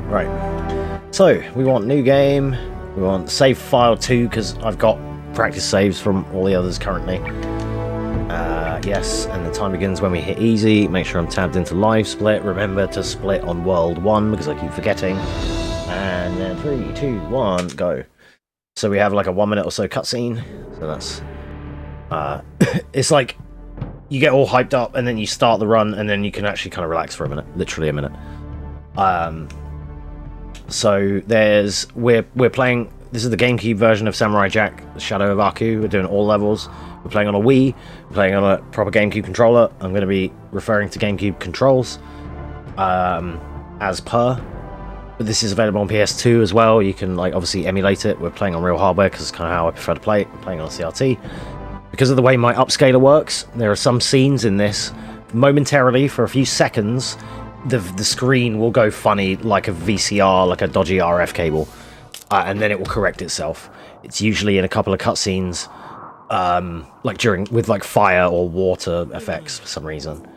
Right. So, we want new game. We want save file 2, because I've got practice saves from all the others currently. Yes, and the time begins when we hit easy. Make sure I'm tabbed into live split. Remember to split on world 1, because I keep forgetting. And then 3, 2, 1, go. So we have like a 1 minute or so cutscene. So that's... it's like you get all hyped up and then you start the run and then you can actually kind of relax for a minute. Literally a minute. So we're playing... This is the GameCube version of Samurai Jack, The Shadow of Aku. We're doing all levels. We're playing on a Wii. We're playing on a proper GameCube controller. I'm going to be referring to GameCube controls as per. But this is available on PS2 as well. You can like obviously emulate it. We're playing on real hardware because it's kind of how I prefer to play it. I'm playing on a CRT. Because of the way my upscaler works, there are some scenes in this, momentarily, for a few seconds, the screen will go funny like a VCR, like a dodgy RF cable. And then it will correct itself. It's usually in a couple of cutscenes, like with like fire or water effects for some reason.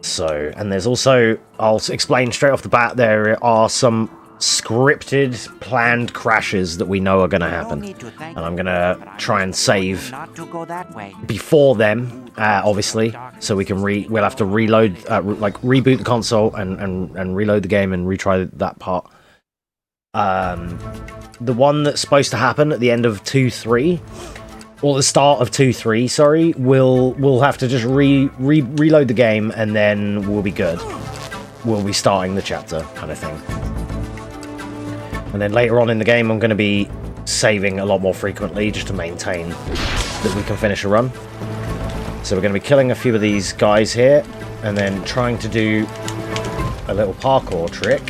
So, and there's also, I'll explain straight off the bat, there are some scripted, planned crashes that we know are going to happen. And I'm going to try and save before them, obviously, so we can we'll have to reload, like reboot the console and reload the game and retry that part. The one that's supposed to happen at the end of 2-3, or the start of 2-3, sorry, we'll have to just reload the game and then we'll be good. We'll be starting the chapter, kind of thing. And then later on in the game, I'm going to be saving a lot more frequently just to maintain that we can finish a run. So we're going to be killing a few of these guys here and then trying to do a little parkour trick.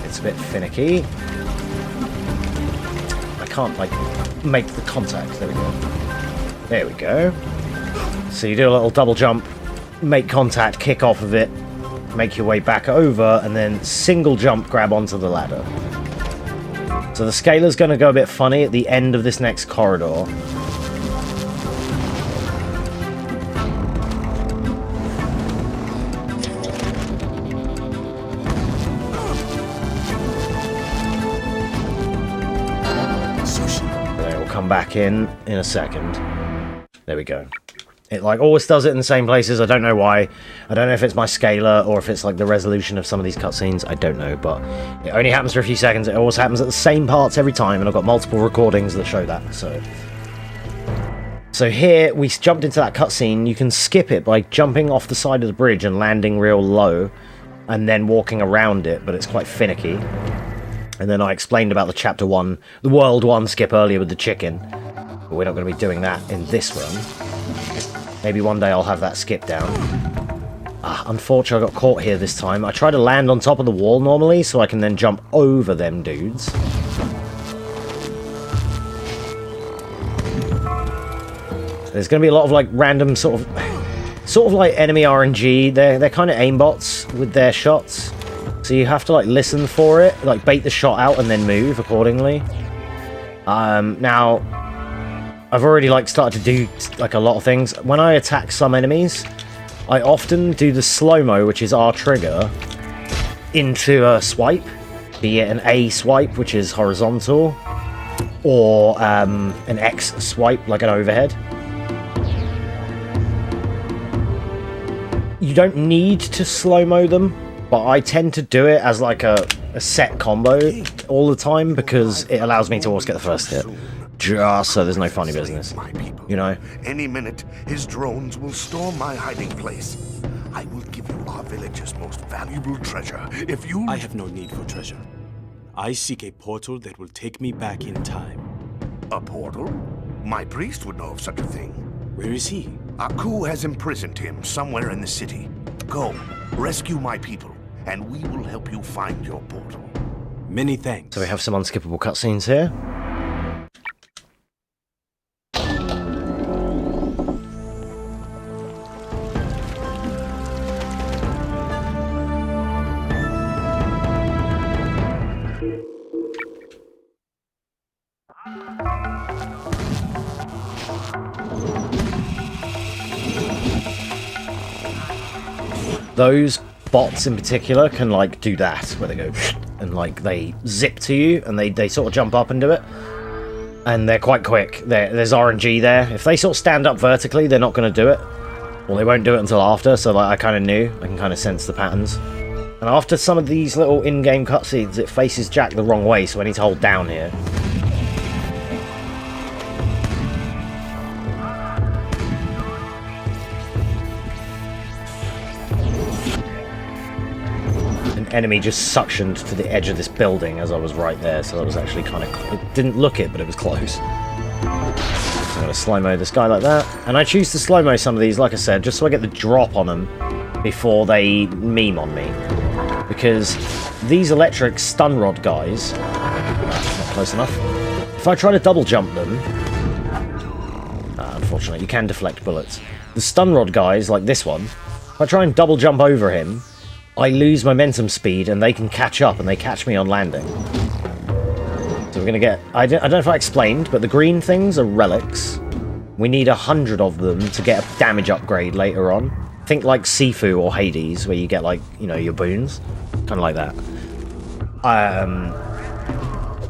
It's a bit finicky. I can't, like, make the contact. There we go. There we go. So you do a little double jump, make contact, kick off of it, make your way back over, and then single jump, grab onto the ladder. So the scaler's going to go a bit funny at the end of this next corridor. Back in a second. There we go. It like always does it in the same places. I don't know why. I don't know if it's my scaler or if it's like the resolution of some of these cutscenes. I don't know, but it only happens for a few seconds. It always happens at the same parts every time, and I've got multiple recordings that show that. So here we jumped into that cutscene. You can skip it by jumping off the side of the bridge and landing real low, and then walking around it. But it's quite finicky. And then I explained about the Chapter 1, the World 1 skip earlier with the chicken. But we're not going to be doing that in this run. Maybe one day I'll have that skip down. Unfortunately I got caught here this time. I try to land on top of the wall normally, so I can then jump over them dudes. There's going to be a lot of like random sort of like enemy RNG. They're kind of aimbots with their shots. So you have to like listen for it, like bait the shot out and then move accordingly. Now, I've already like started to do like a lot of things. When I attack some enemies, I often do the slow-mo, which is R trigger, into a swipe, be it an A swipe, which is horizontal, or an X swipe, like an overhead. You don't need to slow-mo them, but I tend to do it as like a set combo all the time because it allows me to always get the first hit. Just so there's no funny business, you know? Any minute, his drones will storm my hiding place. I will give you our village's most valuable treasure if you... I have no need for treasure. I seek a portal that will take me back in time. A portal? My priest would know of such a thing. Where is he? Aku has imprisoned him somewhere in the city. Go, rescue my people, and we will help you find your portal. Many thanks. So we have some unskippable cutscenes here. Those bots in particular can like do that, where they go and like they zip to you and they sort of jump up and do it. And they're quite quick. There's RNG there. If they sort of stand up vertically, they're not going to do it. Well, they won't do it until after, so like I kind of knew. I can kind of sense the patterns. And after some of these little in-game cutscenes, it faces Jack the wrong way, so I need to hold down here. An enemy just suctioned to the edge of this building as I was right there, so that was actually kind of... It didn't look it, but it was close. I'm going to slow-mo this guy like that. And I choose to slow-mo some of these, like I said, just so I get the drop on them before they meme on me. Because these electric stun rod guys... Not close enough. If I try to double jump them... unfortunately, you can deflect bullets. The stun rod guys, like this one, if I try and double jump over him, I lose momentum speed and they can catch up and they catch me on landing. So we're going to get... I don't know if I explained, but the green things are relics. We need 100 of them to get a damage upgrade later on. Think like Sifu or Hades, where you get like, you know, your boons. Kind of like that.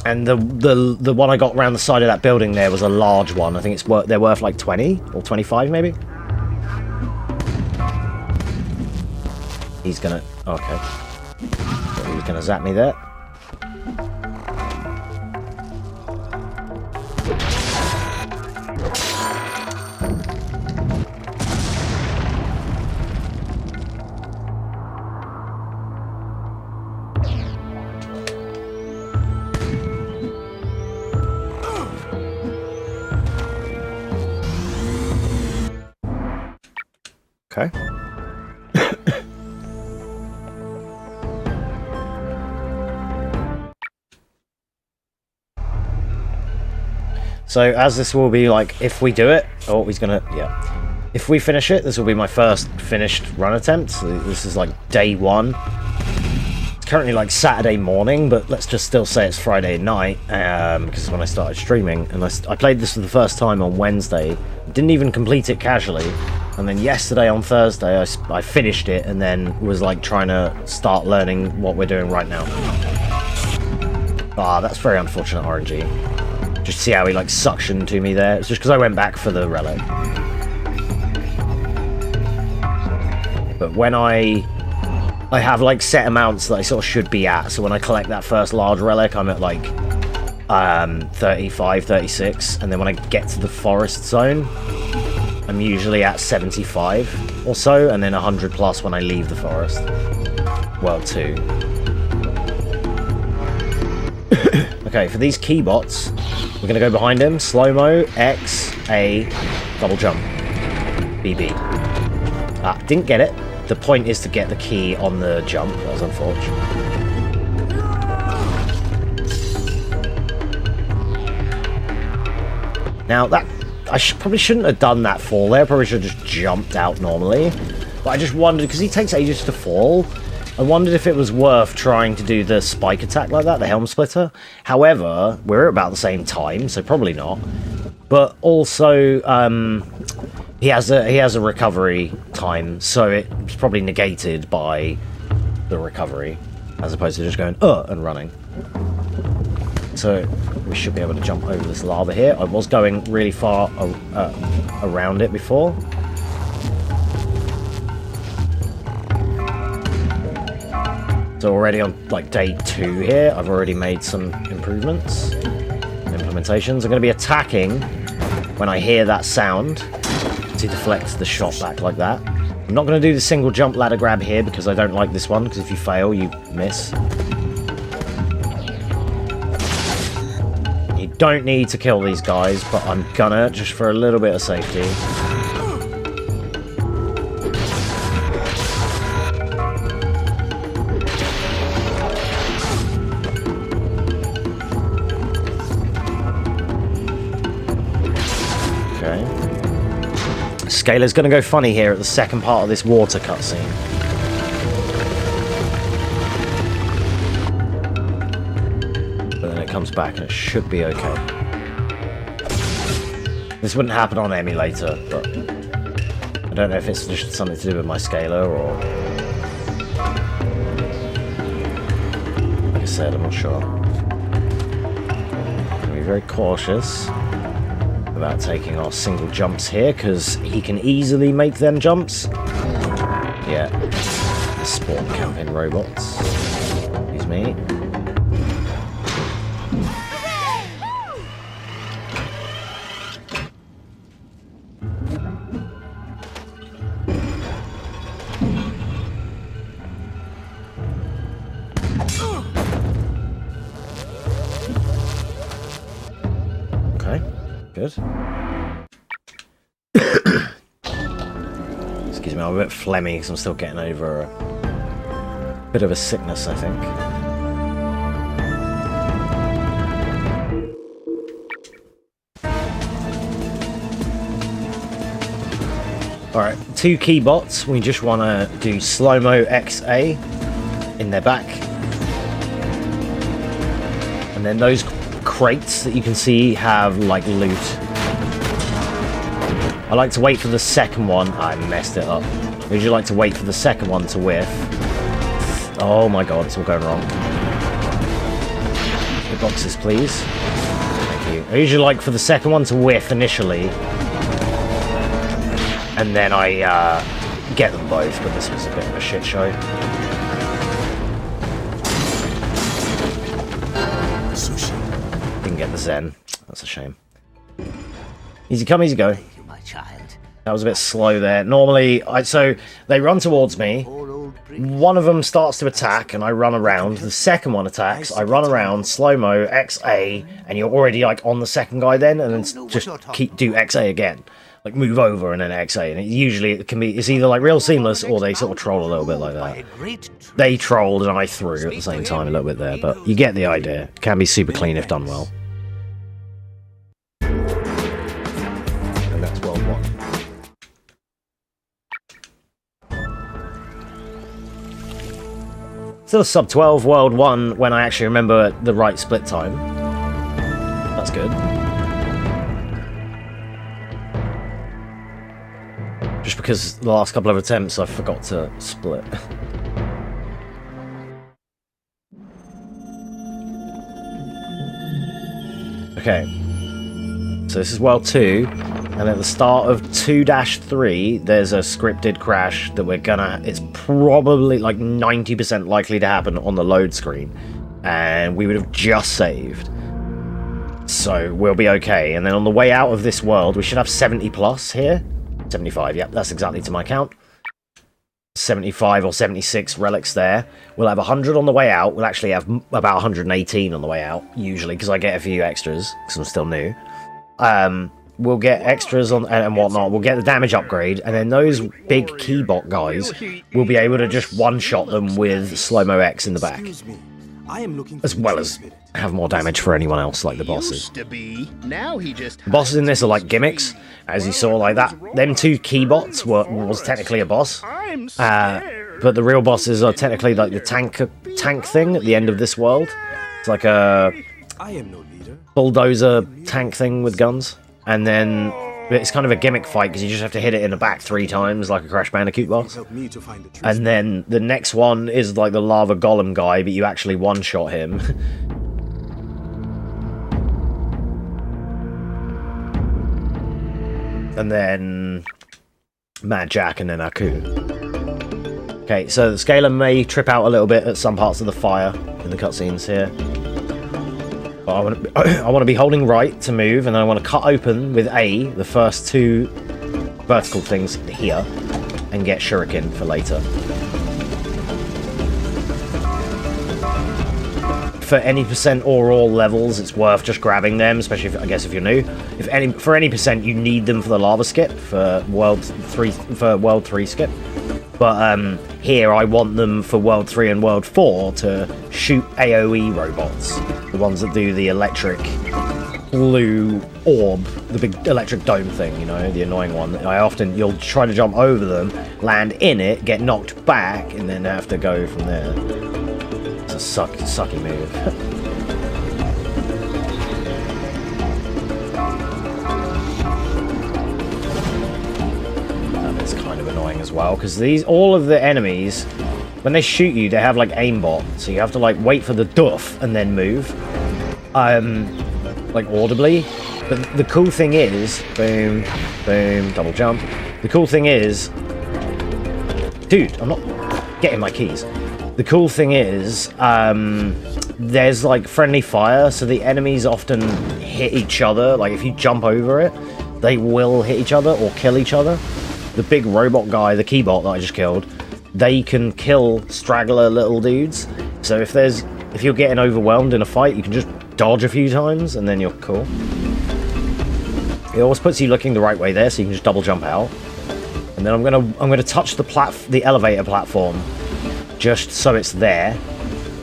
And the one I got around the side of that building there was a large one. I think they're worth like 20 or 25 maybe. He's gonna... Okay. So he's gonna zap me there. Okay. So, as this will be like, if we do it, oh, he's gonna, yeah. If we finish it, this will be my first finished run attempt. So this is like day 1. It's currently like Saturday morning, but let's just still say it's Friday night, because it's when I started streaming. And I played this for the first time on Wednesday. Didn't even complete it casually. And then yesterday on Thursday, I finished it and then was like trying to start learning what we're doing right now. Ah, that's very unfortunate RNG. Just see how he like suctioned to me there. It's just because I went back for the relic. But when I have like set amounts that I sort of should be at. So when I collect that first large relic, I'm at like 35, 36. And then when I get to the forest zone, I'm usually at 75 or so. And then 100 plus when I leave the forest. Well, 2. Okay, for these key bots, we're going to go behind him. Slow-mo, X, A, double jump. BB. Didn't get it. The point is to get the key on the jump. That was unfortunate. Now, that I probably shouldn't have done that fall there. Probably should have just jumped out normally. But I just wondered, because he takes ages to fall, I wondered if it was worth trying to do the spike attack like that, the helm splitter. However, we're at about the same time, so probably not. But also, he has a recovery time, so it's probably negated by the recovery, as opposed to just going and running. So we should be able to jump over this lava here. I was going really far around it before. So already on like day 2 here, I've already made some improvements, implementations. I'm going to be attacking when I hear that sound to deflect the shot back like that. I'm not going to do the single jump ladder grab here because I don't like this one, because if you fail, you miss. You don't need to kill these guys, but I'm gonna, just for a little bit of safety. Scalar's going to go funny here at the second part of this water cutscene. But then it comes back and it should be okay. This wouldn't happen on emulator, but I don't know if it's just something to do with my scalar or... said, I'm not sure. Be very cautious about taking our single jumps here, because he can easily make them jumps. Yeah. Spawn camping robots. Excuse me. Okay, good. Excuse me, I'm a bit phlegmy because I'm still getting over a bit of a sickness, I think. Alright, 2 key bots. We just want to do slow-mo XA in their back. And then those crates that you can see have, like, loot. I like to wait for the second one. I messed it up. I usually like to wait for the second one to whiff. Oh my god, it's all going wrong. The boxes, please. Thank you. I usually like for the second one to whiff initially. And then I get them both, but this was a bit of a shit show. Sushi. Didn't get the Zen. That's a shame. Easy come, easy go. Thank you, my child. That was a bit slow there. Normally, so they run towards me. One of them starts to attack, and I run around. The second one attacks. I run around, slow-mo, XA, and you're already like on the second guy then, and then just do XA again. Like move over and then XA, and it's either like real seamless or they sort of troll a little bit like that. They trolled and I threw at the same time a little bit there, but you get the idea. It can be super clean if done well. And that's World 1. Still sub 12 World 1 when I actually remember the right split time. That's good. Just because the last couple of attempts I forgot to split. Okay. So this is World 2, and at the start of 2-3, there's a scripted crash that it's probably like 90% likely to happen on the load screen. And we would have just saved. So we'll be okay. And then on the way out of this world, we should have 70 plus here. 75, yep, that's exactly to my count. 75 or 76 relics there. We'll have 100 on the way out. We'll actually have about 118 on the way out, usually, because I get a few extras, because I'm still new. We'll get extras on and whatnot. We'll get the damage upgrade, and then those big keybot guys, we'll be able to just one-shot them with Slow-Mo X in the back. As well as have more damage for anyone else, like the bosses. The bosses in this are like gimmicks, as you saw, like that. Them 2 keybots was technically a boss, but the real bosses are technically like the tank thing at the end of this world. It's like a bulldozer tank thing with guns, and then it's kind of a gimmick fight because you just have to hit it in the back 3 times like a Crash Bandicoot boss. And then the next one is like the lava golem guy, but you actually one-shot him. And then Mad Jack, and then Aku. Okay, so the scaler may trip out a little bit at some parts of the fire in the cutscenes here. But I want to be holding right to move, and then I want to cut open with A the first 2 vertical things here, and get Shuriken for later. For any % or all levels, it's worth just grabbing them, especially if, I guess if you're new. For any %, you need them for the lava skip for World 3 skip. But here I want them for World 3 and World 4 to shoot AoE robots, the ones that do the electric blue orb, the big electric dome thing, you know, the annoying one. You'll try to jump over them, land in it, get knocked back, and then have to go from there. It's a sucky move. That is kind of annoying as well, because all of the enemies when they shoot you, they have like aimbot, so you have to like wait for the doof and then move, like audibly. But the cool thing is, boom, boom, double jump. The cool thing is, dude, I'm not getting my keys. The cool thing is, there's like friendly fire, so the enemies often hit each other. Like if you jump over it, they will hit each other or kill each other. The big robot guy, the keybot that I just killed, they can kill straggler little dudes. So if you're getting overwhelmed in a fight, you can just dodge a few times and then you're cool. It always puts you looking the right way there, so you can just double jump out. And then I'm gonna touch the elevator platform just so it's there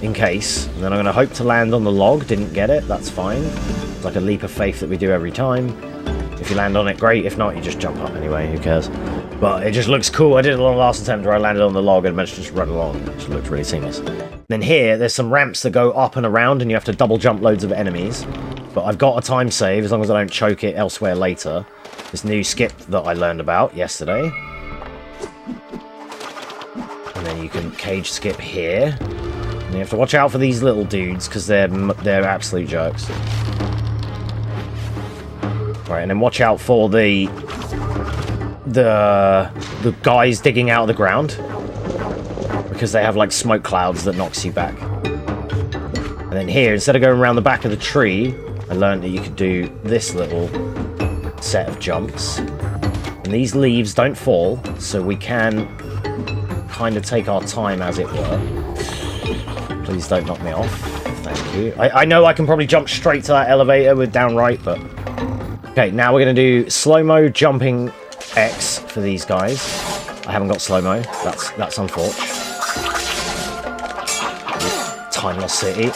in case. And then I'm gonna hope to land on the log. Didn't get it, that's fine. It's like a leap of faith that we do every time. If you land on it, great. If not, you just jump up anyway, who cares? But it just looks cool. I did it on the last attempt where I landed on the log and managed to just run along. It just looked really seamless. Then here, there's some ramps that go up and around and you have to double jump loads of enemies. But I've got a time save as long as I don't choke it elsewhere later. This new skip that I learned about yesterday. And then you can cage skip here. And you have to watch out for these little dudes because they're absolute jerks. Right, and then watch out for the guys digging out of the ground because they have like smoke clouds that knocks you back. And then here, instead of going around the back of the tree, I learned that you could do this little set of jumps. And these leaves don't fall, so we can kind of take our time, as it were. Please don't knock me off. Thank you. I know I can probably jump straight to that elevator with down right, but... Okay, now we're going to do slow-mo jumping X for these guys. I haven't got slow-mo. That's unfortunate. Time Lost City.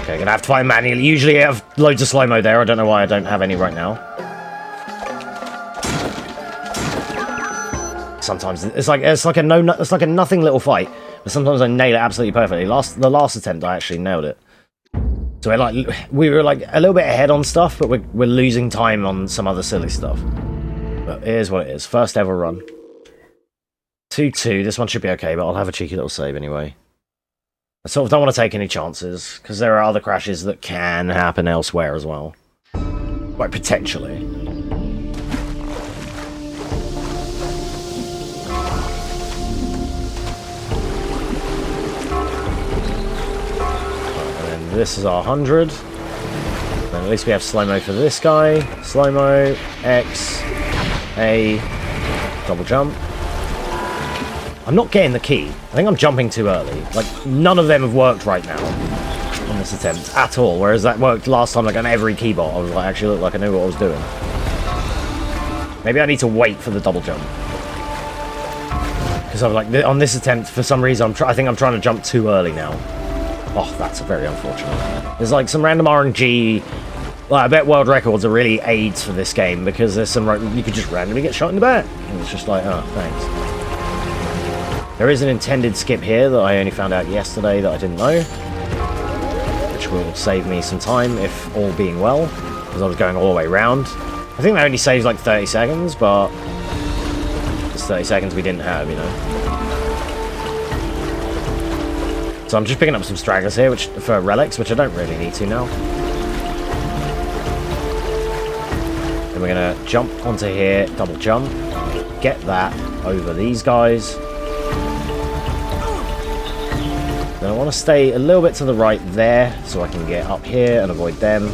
Okay, gonna have to find manually. Usually I have loads of slow-mo there. I don't know why I don't have any right now. Sometimes it's like a nothing little fight, but sometimes I nail it absolutely perfectly. The last attempt I actually nailed it. So we were like a little bit ahead on stuff, but we're losing time on some other silly stuff. But it is what it is. First ever run. 2-2. This one should be okay, but I'll have a cheeky little save anyway. I sort of don't want to take any chances, because there are other crashes that can happen elsewhere as well. Like, potentially. And then this is our 100. Then at least we have slow-mo for this guy. Slow-mo, X, A, double jump. I'm not getting the key. I think I'm jumping too early. Like, none of them have worked right now on this attempt at all. Whereas that worked last time, like, on every keybot. I was like, actually looked like I knew what I was doing. Maybe I need to wait for the double jump. Because I'm like, on this attempt, for some reason, I think I'm trying to jump too early now. Oh, that's very unfortunate. There's like some random RNG. Well, I bet world records are really aids for this game because there's some you could just randomly get shot in the back. And it's just like, oh, thanks. There is an intended skip here that I only found out yesterday that I didn't know, which will save me some time if all being well, because I was going all the way around. I think that only saves like 30 seconds, but it's 30 seconds we didn't have, you know. So I'm just picking up some stragglers here, which for relics, which I don't really need to now. Then we're gonna jump onto here, double jump, get that over these guys. Then I want to stay a little bit to the right there, so I can get up here and avoid them.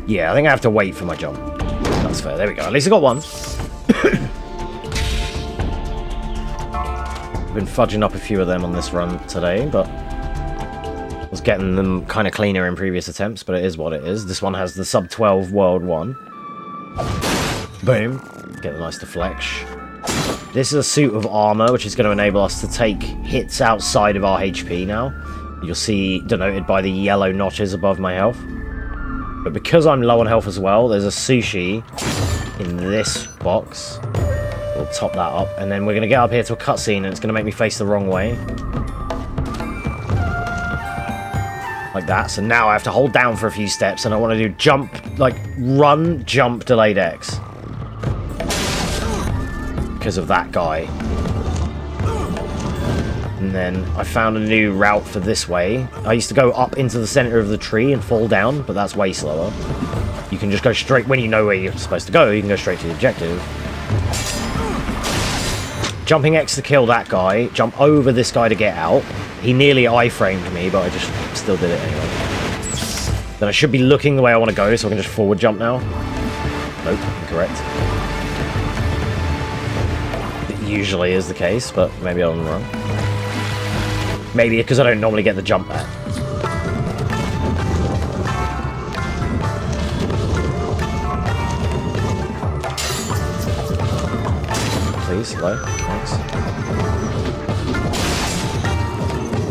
Yeah, I think I have to wait for my jump. That's fair. There we go. At least I got one. Been fudging up a few of them on this run today, but I was getting them kind of cleaner in previous attempts, but it is what it is. This one has the sub 12 world one. Boom. Get a nice deflection. This is a suit of armor, which is going to enable us to take hits outside of our HP now. You'll see denoted by the yellow notches above my health. But because I'm low on health as well, there's a sushi in this box. We'll top that up, and then we're going to get up here to a cutscene, and it's going to make me face the wrong way. Like that. So now I have to hold down for a few steps, and I want to do jump, like run, jump, delayed X. Because of that guy. And then I found a new route for this way. I used to go up into the center of the tree and fall down, but that's way slower. You can just go straight, when you know where you're supposed to go, you can go straight to the objective. Jumping X to kill that guy, jump over this guy to get out. He nearly iframed me, but I just still did it anyway. Then I should be looking the way I want to go, so I can just forward jump now. Nope, incorrect. It usually is the case, but maybe I'm wrong. Maybe because I don't normally get the jump back. Please, hello, thanks.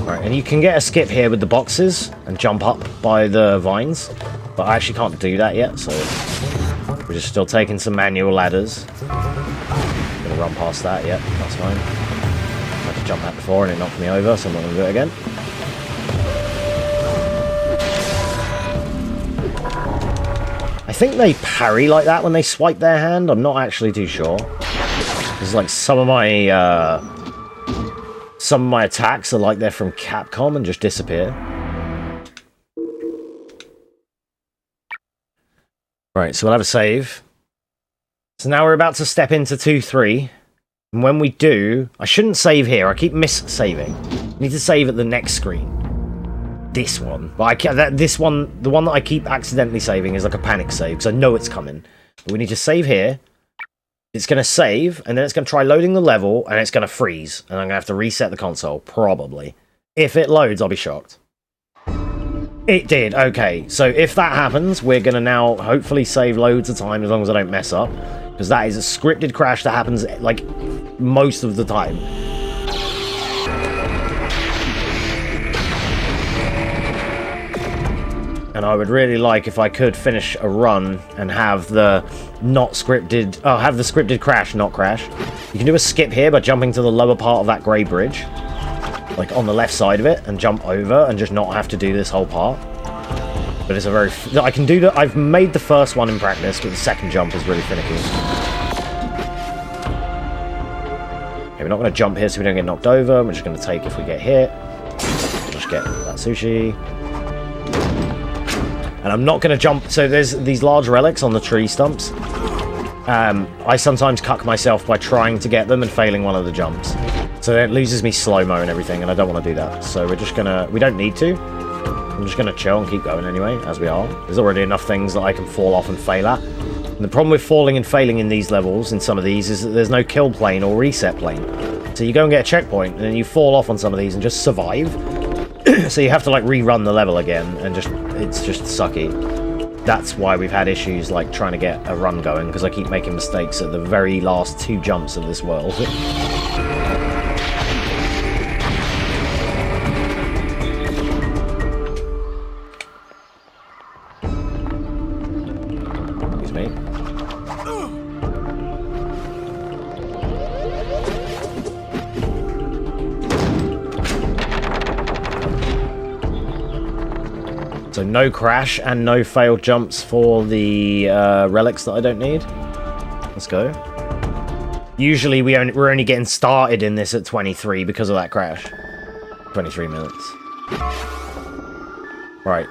Alright, and you can get a skip here with the boxes and jump up by the vines, but I actually can't do that yet, so we're just still taking some manual ladders. Gonna run past that, yep, that's fine. I had to jump that before and it knocked me over, so I'm not gonna do it again. I think they parry like that when they swipe their hand, I'm not actually too sure. Because like some of my attacks are like they're from Capcom and just disappear. Right, so we'll have a save. So now we're about to step into 2-3. And when we do, I shouldn't save here. I keep miss-saving. I need to save at the next screen. This one. But this one, the one that I keep accidentally saving is like a panic save, because I know it's coming. But we need to save here. It's going to save, and then it's going to try loading the level, and it's going to freeze. And I'm going to have to reset the console, probably. If it loads, I'll be shocked. It did, okay. So if that happens, we're going to now hopefully save loads of time, as long as I don't mess up. Because that is a scripted crash that happens, like, most of the time. And I would really like if I could finish a run and have the not scripted... Oh, have the scripted crash, not crash. You can do a skip here by jumping to the lower part of that grey bridge. Like on the left side of it, and jump over and just not have to do this whole part. But it's a very... I can do that. I've made the first one in practice, but the second jump is really finicky. Okay, we're not going to jump here so we don't get knocked over. We're just going to take if we get hit. Just get that sushi. And I'm not going to jump... So there's these large relics on the tree stumps. I sometimes cuck myself by trying to get them and failing one of the jumps. So it loses me slow-mo and everything, and I don't want to do that. So we're just going to... We don't need to. I'm just going to chill and keep going anyway, as we are. There's already enough things that I can fall off and fail at. And the problem with falling and failing in these levels, in some of these, is that there's no kill plane or reset plane. So you go and get a checkpoint, and then you fall off on some of these and just survive. So you have to like rerun the level again, and just it's just sucky. That's why we've had issues like trying to get a run going, because I keep making mistakes at the very last 2 jumps of this world. Excuse me. So no crash and no failed jumps for the relics that I don't need. Let's go. Usually we're only getting started in this at 23 because of that crash. 23 minutes. Right.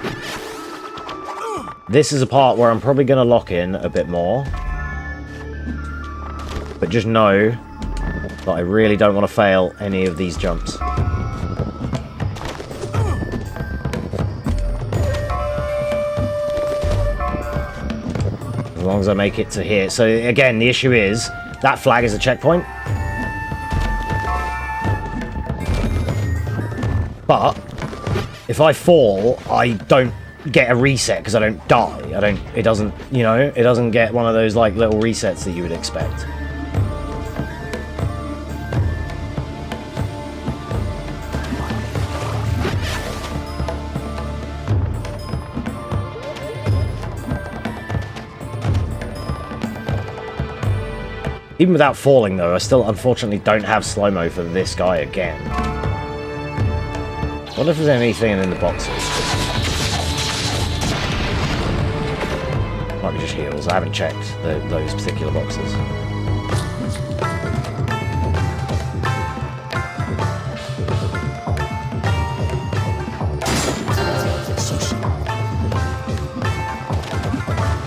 This is a part where I'm probably going to lock in a bit more. But just know that I really don't want to fail any of these jumps. As long as I make it to here. So again, the issue is that flag is a checkpoint. But if I fall, I don't get a reset because I don't die. It doesn't, you know, it doesn't get one of those like little resets that you would expect. Even without falling, though, I still unfortunately don't have slow-mo for this guy again. I wonder if there's anything in the boxes. Might be just heals. I haven't checked those particular boxes.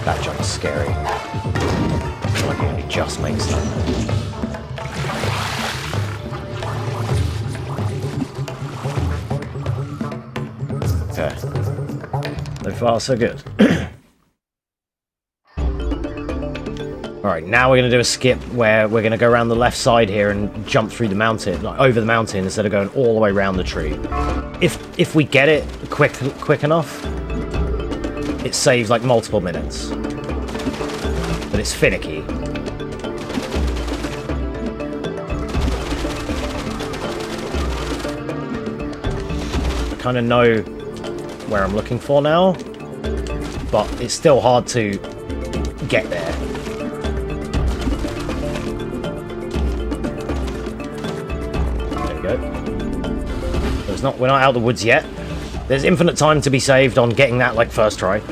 That jump's scary. I feel like it only just makes that. Okay. So far, so good. Alright, now we're going to do a skip where we're going to go around the left side here and jump through the mountain, like over the mountain, instead of going all the way around the tree. If we get it quick enough, it saves like multiple minutes. But it's finicky. I kind of know where I'm looking for now, but it's still hard to get there. There we go. So it's not, we're not out of the woods yet. There's infinite time to be saved on getting that like first try.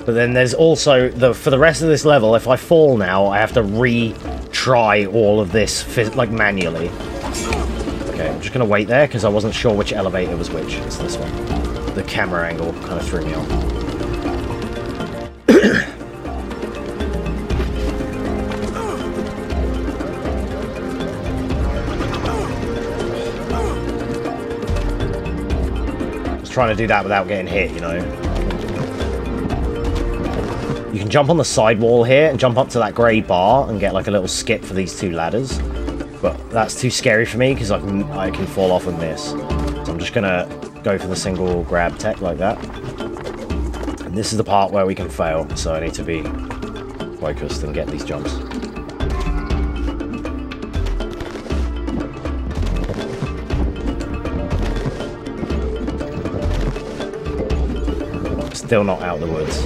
But then there's also, for the rest of this level, if I fall now, I have to retry all of this like manually. Okay, I'm just going to wait there because I wasn't sure which elevator was which. It's this one. The camera angle kind of threw me off. I was trying to do that without getting hit, you know. You can jump on the side wall here and jump up to that grey bar and get like a little skip for these two ladders. But that's too scary for me because I can fall off and miss. So I'm just gonna go for the single grab tech like that. And this is the part where we can fail, so I need to be focused and get these jumps. Still not out of the woods.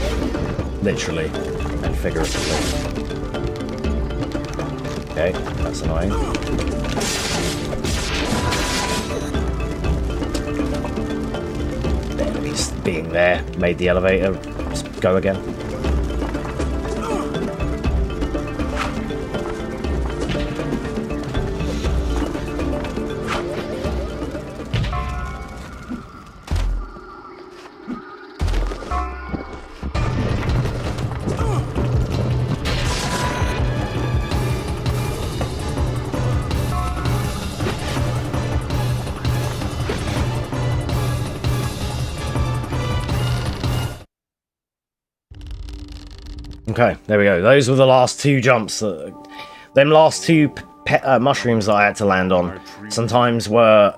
Literally and figuratively. Okay, that's annoying. The enemies being there made the elevator just go again. Okay, there we go. Those were the last two jumps. Them last two mushrooms that I had to land on sometimes were...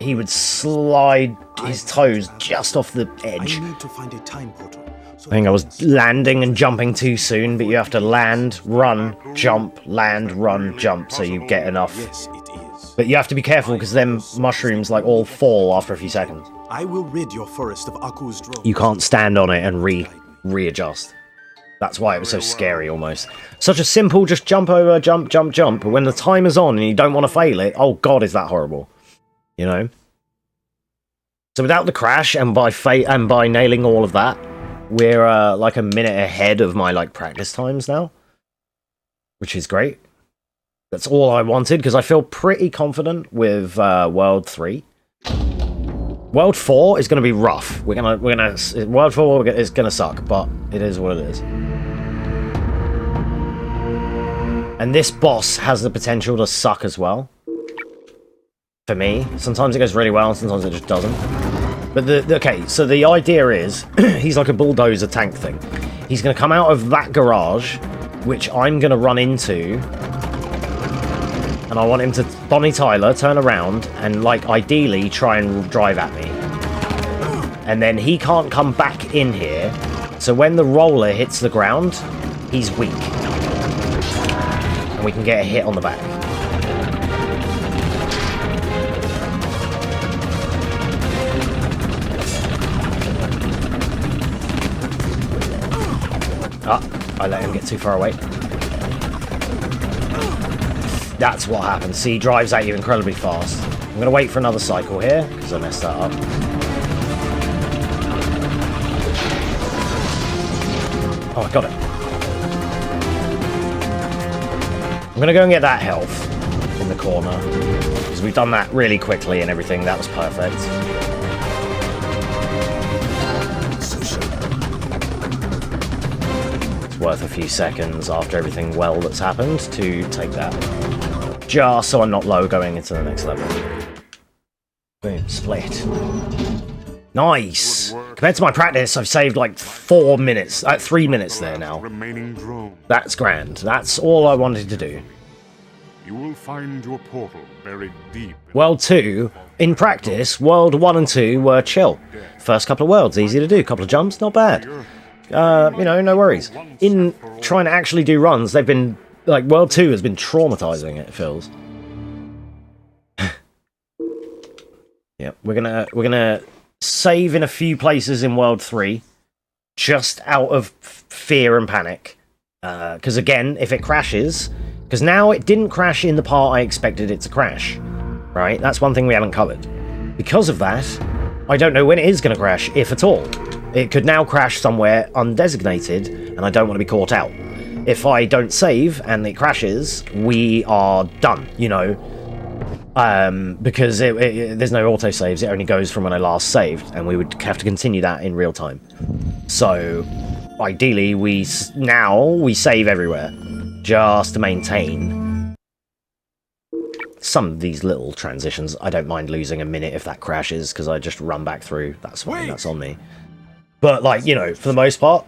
He would slide his toes just off the edge. I need to find a time portal. I think I was landing and jumping too soon, but you have to land, run, jump, land, run, jump, so you get enough. Yes, it is. But you have to be careful, because them mushrooms like all fall after a few seconds. I will rid your forest of Aku's drones. You can't stand on it and readjust. That's why it was so scary, almost. Such a simple, just jump over, jump, jump, jump. But when the timer's on and you don't want to fail it, oh god, is that horrible. You know? So without the crash and by nailing all of that, we're like a minute ahead of my like practice times now. Which is great. That's all I wanted, because I feel pretty confident with World 3. World 4 is going to be rough. World 4 is going to suck, but it is what it is. And this boss has the potential to suck as well. For me. Sometimes it goes really well, and sometimes it just doesn't. But okay, so the idea is, he's like a bulldozer tank thing. He's going to come out of that garage, which I'm going to run into. And I want him to Bonnie Tyler, turn around, and like ideally try and drive at me. And then he can't come back in here. So when the roller hits the ground, he's weak. And we can get a hit on the back. Ah, I let him get too far away. That's what happens. See, he drives at you incredibly fast. I'm going to wait for another cycle here, because I messed that up. Oh, I got it. I'm going to go and get that health in the corner, because we've done that really quickly and everything. That was perfect. It's worth a few seconds after everything well that's happened to take that. Just so I'm not low going into the next level. Boom, split. Nice! Compared to my practice, I've saved like 4 minutes, 3 minutes there now. That's grand. That's all I wanted to do. You will find your portal buried deep. World 2, in practice, World 1 and 2 were chill. First couple of worlds, easy to do. Couple of jumps, not bad. You know, no worries. In trying to actually do runs, they've been... Like, World 2 has been traumatizing, it feels. Yeah, we're gonna save in a few places in World 3, just out of fear and panic. Because again, if it crashes... Because now it didn't crash in the part I expected it to crash. Right? That's one thing we haven't covered. Because of that, I don't know when it is going to crash, if at all. It could now crash somewhere undesignated, and I don't want to be caught out. If I don't save and it crashes, we are done, you know. Because there's no autosaves, it only goes from when I last saved, and we would have to continue that in real time. So, ideally, we save everywhere, just to maintain some of these little transitions. I don't mind losing a minute if that crashes, because I just run back through. That's fine, that's on me. But, like, you know, for the most part,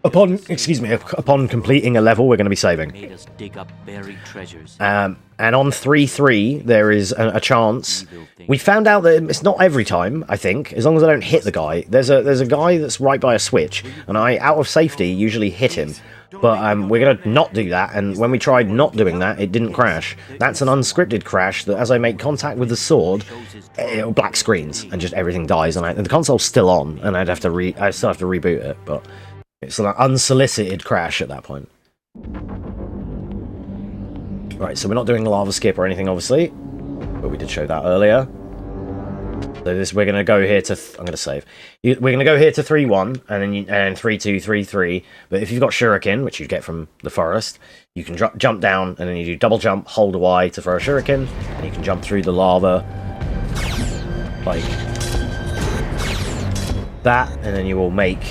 upon completing a level, we're going to be saving. And on 3-3, there is a chance. We found out that it's not every time, I think, as long as I don't hit the guy. There's a guy that's right by a switch, and I, out of safety, usually hit him. But we're going to not do that, and when we tried not doing that, it didn't crash. That's an unscripted crash that as I make contact with the sword, it'll black screens, and just everything dies, and the console's still on, and I still have to reboot it, but it's an unsolicited crash at that point. Right, so we're not doing a lava skip or anything, obviously, but we did show that earlier. So we're going to go here to... I'm going to save. We're going to go here to 3-1, and then 3-2, 3-3. But if you've got Shuriken, which you get from the forest, you can jump down, and then you do double jump, hold Y to throw a Shuriken, and you can jump through the lava, like that, and then you will make...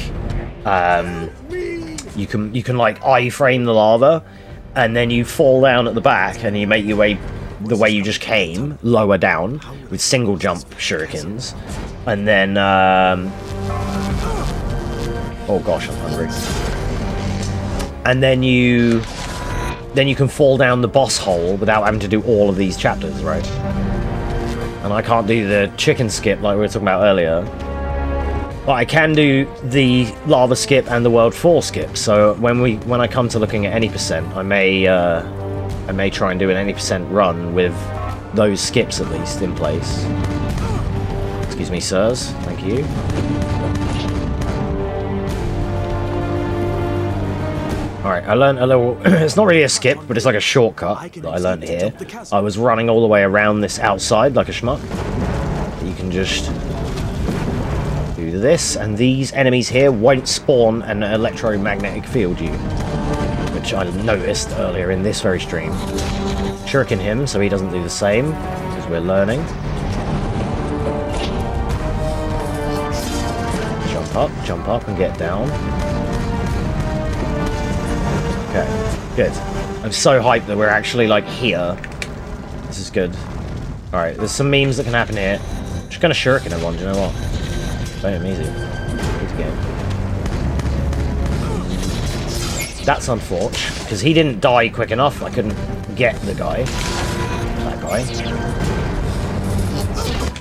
you can like iframe the lava, and then you fall down at the back, and you make your way the way you just came, lower down, with single jump shurikens, and then, oh gosh, I'm hungry. And then you can fall down the boss hole without having to do all of these chapters, right? And I can't do the chicken skip like we were talking about earlier, but I can do the lava skip and the world 4 skip. So when I come to looking at any percent, I may try and do an 80% run with those skips at least in place. Excuse me, sirs. Thank you. Alright, I learned a little... It's not really a skip, but it's like a shortcut that I learned here. I was running all the way around this outside like a schmuck. You can just do this, and these enemies here won't spawn an electromagnetic field you. Which I noticed earlier in this very stream. Shuriken him so he doesn't do the same, because we're learning. Jump up and get down. Okay, good. I'm so hyped that we're actually like here. This is good. Alright, there's some memes that can happen here. I'm just gonna Shuriken everyone, do you know what? Boom, easy. Easy game. That's unfortunate, because he didn't die quick enough. I couldn't get the guy. That guy.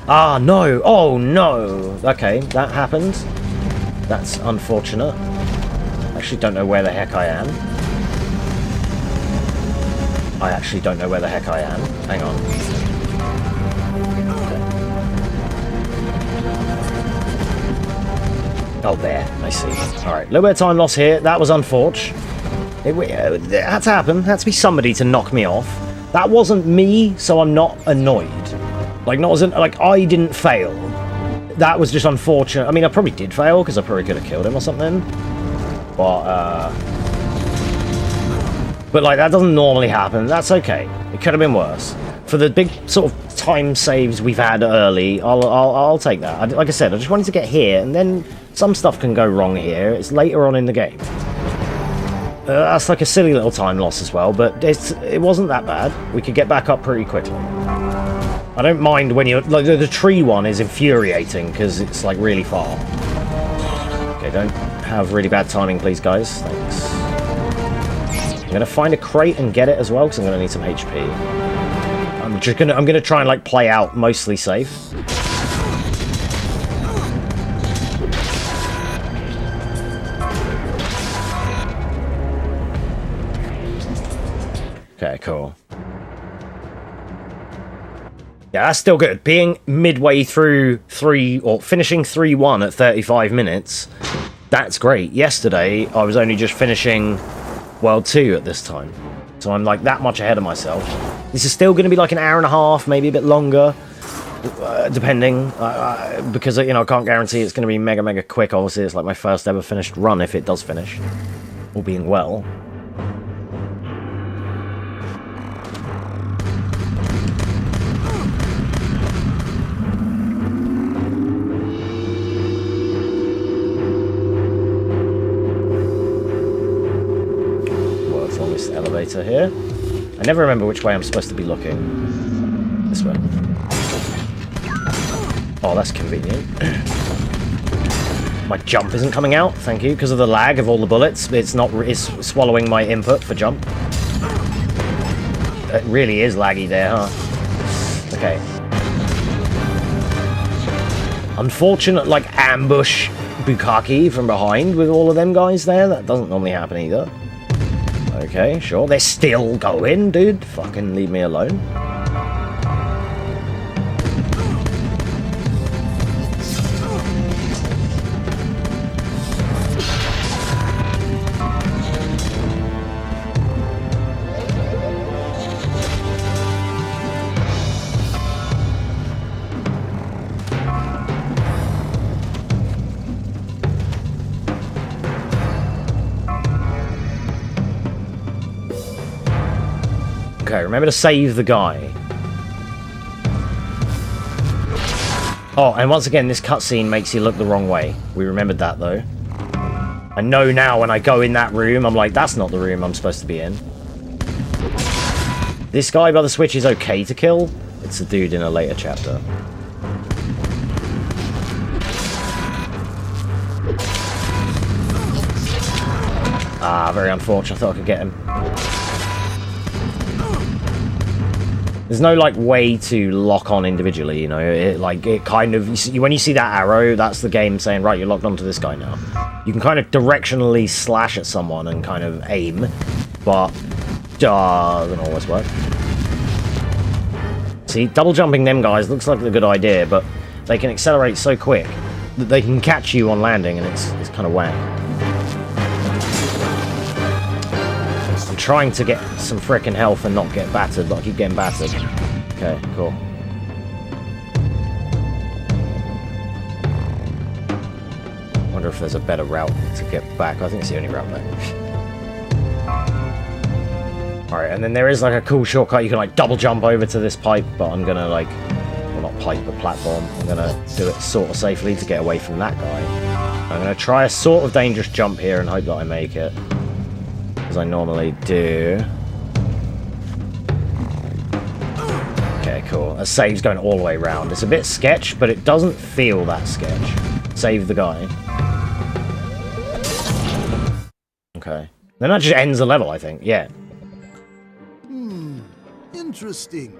Ah, no! Oh, no! Okay, that happened. That's unfortunate. I actually don't know where the heck I am. I actually don't know where the heck I am. Hang on. Okay. Oh, there. I see. Alright, a little bit of time lost here. That was unfortunate. It had to happen. There had to be somebody to knock me off. That wasn't me, so I'm not annoyed. Like, I didn't fail. That was just unfortunate. I mean, I probably did fail, because I probably could have killed him or something. But, like, that doesn't normally happen. That's okay. It could have been worse. For the big sort of time saves we've had early, I'll take that. Like I said, I just wanted to get here, and then some stuff can go wrong here. It's later on in the game. That's like a silly little time loss as well, but it wasn't that bad. We could get back up pretty quickly. I don't mind when you're... Like, the tree one is infuriating, because it's, like, really far. Okay, don't have really bad timing, please, guys. Thanks. I'm going to find a crate and get it as well, because I'm going to need some HP. I'm gonna try and, like, play out mostly safe. Okay, cool. Yeah, that's still good. Being midway through finishing 3-1 at 35 minutes, that's great. Yesterday, I was only just finishing World 2 at this time. So I'm like that much ahead of myself. This is still going to be like an hour and a half, maybe a bit longer, depending. Because, you know, I can't guarantee it's going to be mega, mega quick. Obviously, it's like my first ever finished run, if it does finish. All being well. Elevator here. I never remember which way I'm supposed to be looking. This way. Oh, that's convenient. My jump isn't coming out, thank you, because of the lag of all the bullets. It's swallowing my input for jump. It really is laggy there, huh? Okay. Unfortunate, like, ambush bukkake from behind with all of them guys there. That doesn't normally happen either. Okay, sure. They're still going, dude. Fucking leave me alone. Okay, remember to save the guy. Oh, and once again, this cutscene makes you look the wrong way. We remembered that, though. I know now when I go in that room, I'm like, that's not the room I'm supposed to be in. This guy by the switch is okay to kill. It's a dude in a later chapter. Ah, very unfortunate. I thought I could get him. There's no, like, way to lock on individually, you know? It kind of... when you see that arrow, that's the game saying, right, you're locked onto this guy now. You can kind of directionally slash at someone and kind of aim, but doesn't always work. See, double jumping them guys looks like a good idea, but they can accelerate so quick that they can catch you on landing, and it's kind of whack. I'm trying to get some frickin' health and not get battered, but I keep getting battered. Okay, cool. Wonder if there's a better route to get back. I think it's the only route back. Alright, and then there is like a cool shortcut. You can like double jump over to this pipe, but I'm gonna like... well, not pipe, but platform. I'm gonna do it sort of safely to get away from that guy. I'm gonna try a sort of dangerous jump here and hope that I make it. As I normally do. Okay, cool. A save's going all the way around. It's a bit sketch, but it doesn't feel that sketch. Save the guy. Okay. Then that just ends the level, I think. Yeah. Interesting.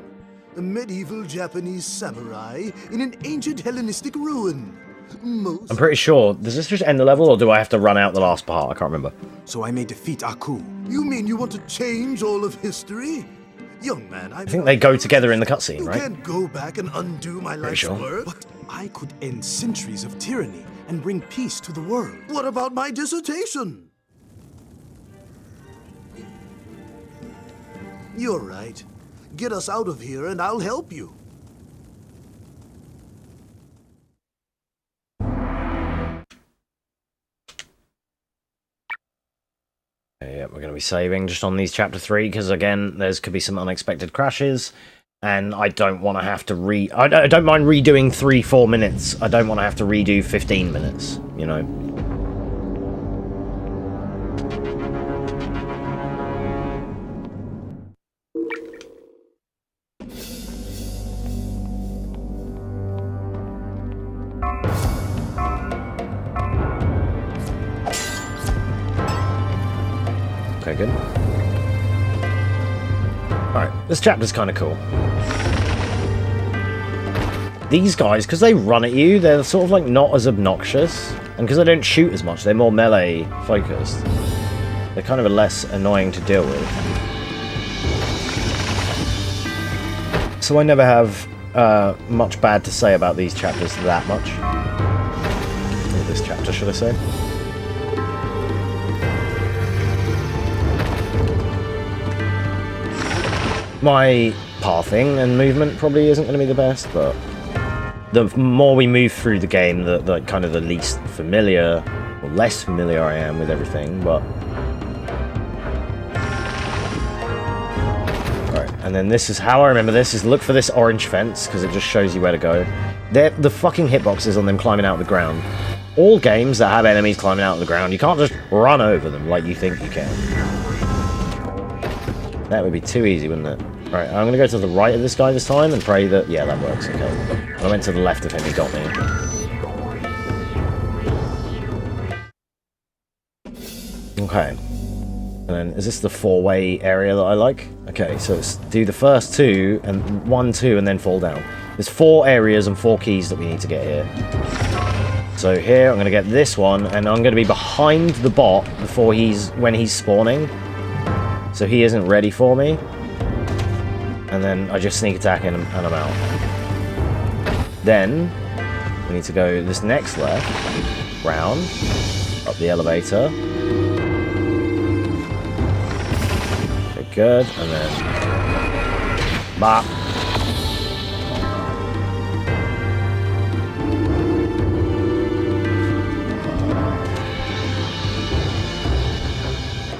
A medieval Japanese samurai in an ancient Hellenistic ruin. I'm pretty sure. Does this just end the level, or do I have to run out the last part? I can't remember. So I may defeat Aku. You mean you want to change all of history? Young man, I think they go together in the cutscene, right? You can't go back and undo my life's work. But I could end centuries of tyranny and bring peace to the world. What about my dissertation? You're right. Get us out of here and I'll help you. Yeah, we're going to be saving just on these chapter 3 because again, there's could be some unexpected crashes, and I don't want to have to I don't mind redoing 3-4 minutes. I don't want to have to redo 15 minutes, you know. Okay, good. Alright, this chapter's kind of cool. These guys, because they run at you, they're sort of like not as obnoxious. And because they don't shoot as much, they're more melee focused. They're kind of less annoying to deal with. So I never have much bad to say about these chapters that much. Or this chapter, should I say. My pathing and movement probably isn't going to be the best, but the more we move through the game, the kind of the least familiar or less familiar I am with everything. But right, and then this is how I remember this: is look for this orange fence because it just shows you where to go. The fucking hitboxes on them climbing out of the ground. All games that have enemies climbing out of the ground, you can't just run over them like you think you can. That would be too easy, wouldn't it? Right, I'm going to go to the right of this guy this time and pray that... Yeah, that works, okay. When I went to the left of him, he got me. Okay. And then, is this the 4-way area that I like? Okay, so let's do the first 2, and 1, 2, and then fall down. There's 4 areas and 4 keys that we need to get here. So here, I'm going to get this one, and I'm going to be behind the bot before when he's spawning. So he isn't ready for me. And then I just sneak attack him and I'm out. Then we need to go this next left, round, up the elevator. Okay, good, and then bop.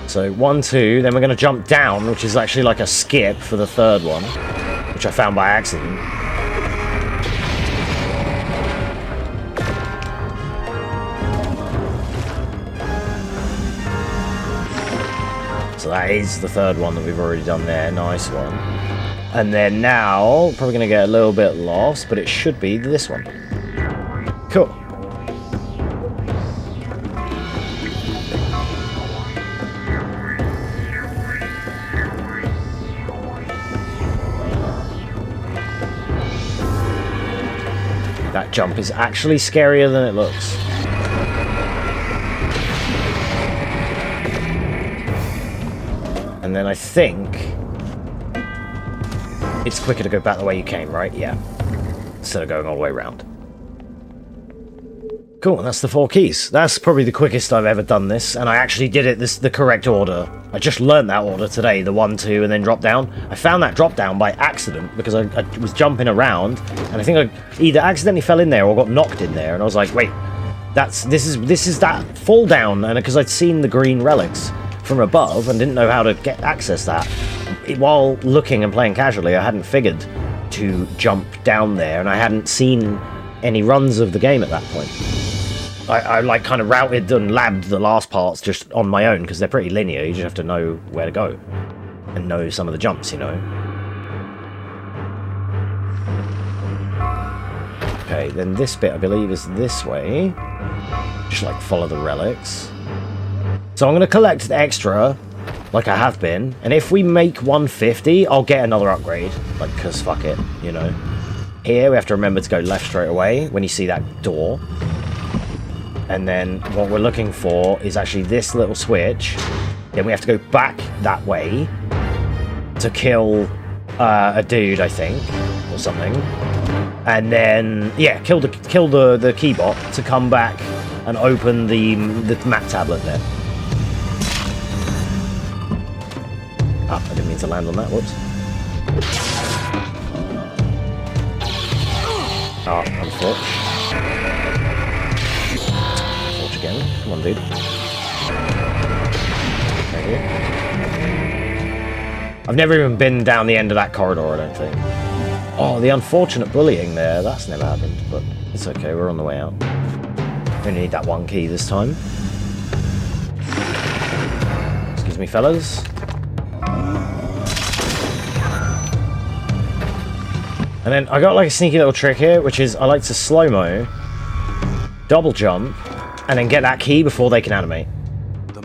So 1, 2, then we're going to jump down, which is actually like a skip for the 3rd one, which I found by accident. So that is the 3rd one that we've already done there, nice one. And then now, probably going to get a little bit lost, but it should be this one. Cool. That jump is actually scarier than it looks. And then I think it's quicker to go back the way you came, right? Yeah. Instead of going all the way around. Cool, and that's the 4 keys. That's probably the quickest I've ever done this, and I actually did it the correct order. I just learned that order today, the 1, 2, and then drop down. I found that drop down by accident because I was jumping around, and I think I either accidentally fell in there or got knocked in there, and I was like, wait, this is that fall down, and because I'd seen the green relics from above and didn't know how to access that. While looking and playing casually, I hadn't figured to jump down there, and I hadn't seen any runs of the game at that point. I like kind of routed and labbed the last parts just on my own because they're pretty linear. You just have to know where to go and know some of the jumps, you know. Okay, then this bit I believe is this way. Just like follow the relics. So I'm going to collect the extra like I have been, and if we make 150, I'll get another upgrade. Like, cause fuck it, you know. Here we have to remember to go left straight away when you see that door. And then what we're looking for is actually this little switch. Then we have to go back that way to kill a dude, I think, or something. And then, yeah, kill the keybot to come back and open the map tablet there. Ah, I didn't mean to land on that, whoops. Ah, unfortunate. Unfortunate again. Come on, dude. Right here. I've never even been down the end of that corridor, I don't think. Oh, the unfortunate bullying there. That's never happened, but it's okay. We're on the way out. We only need that one key this time. Excuse me, fellas. And then I got like a sneaky little trick here, which is I like to slow-mo, double jump, and then get that key before they can animate.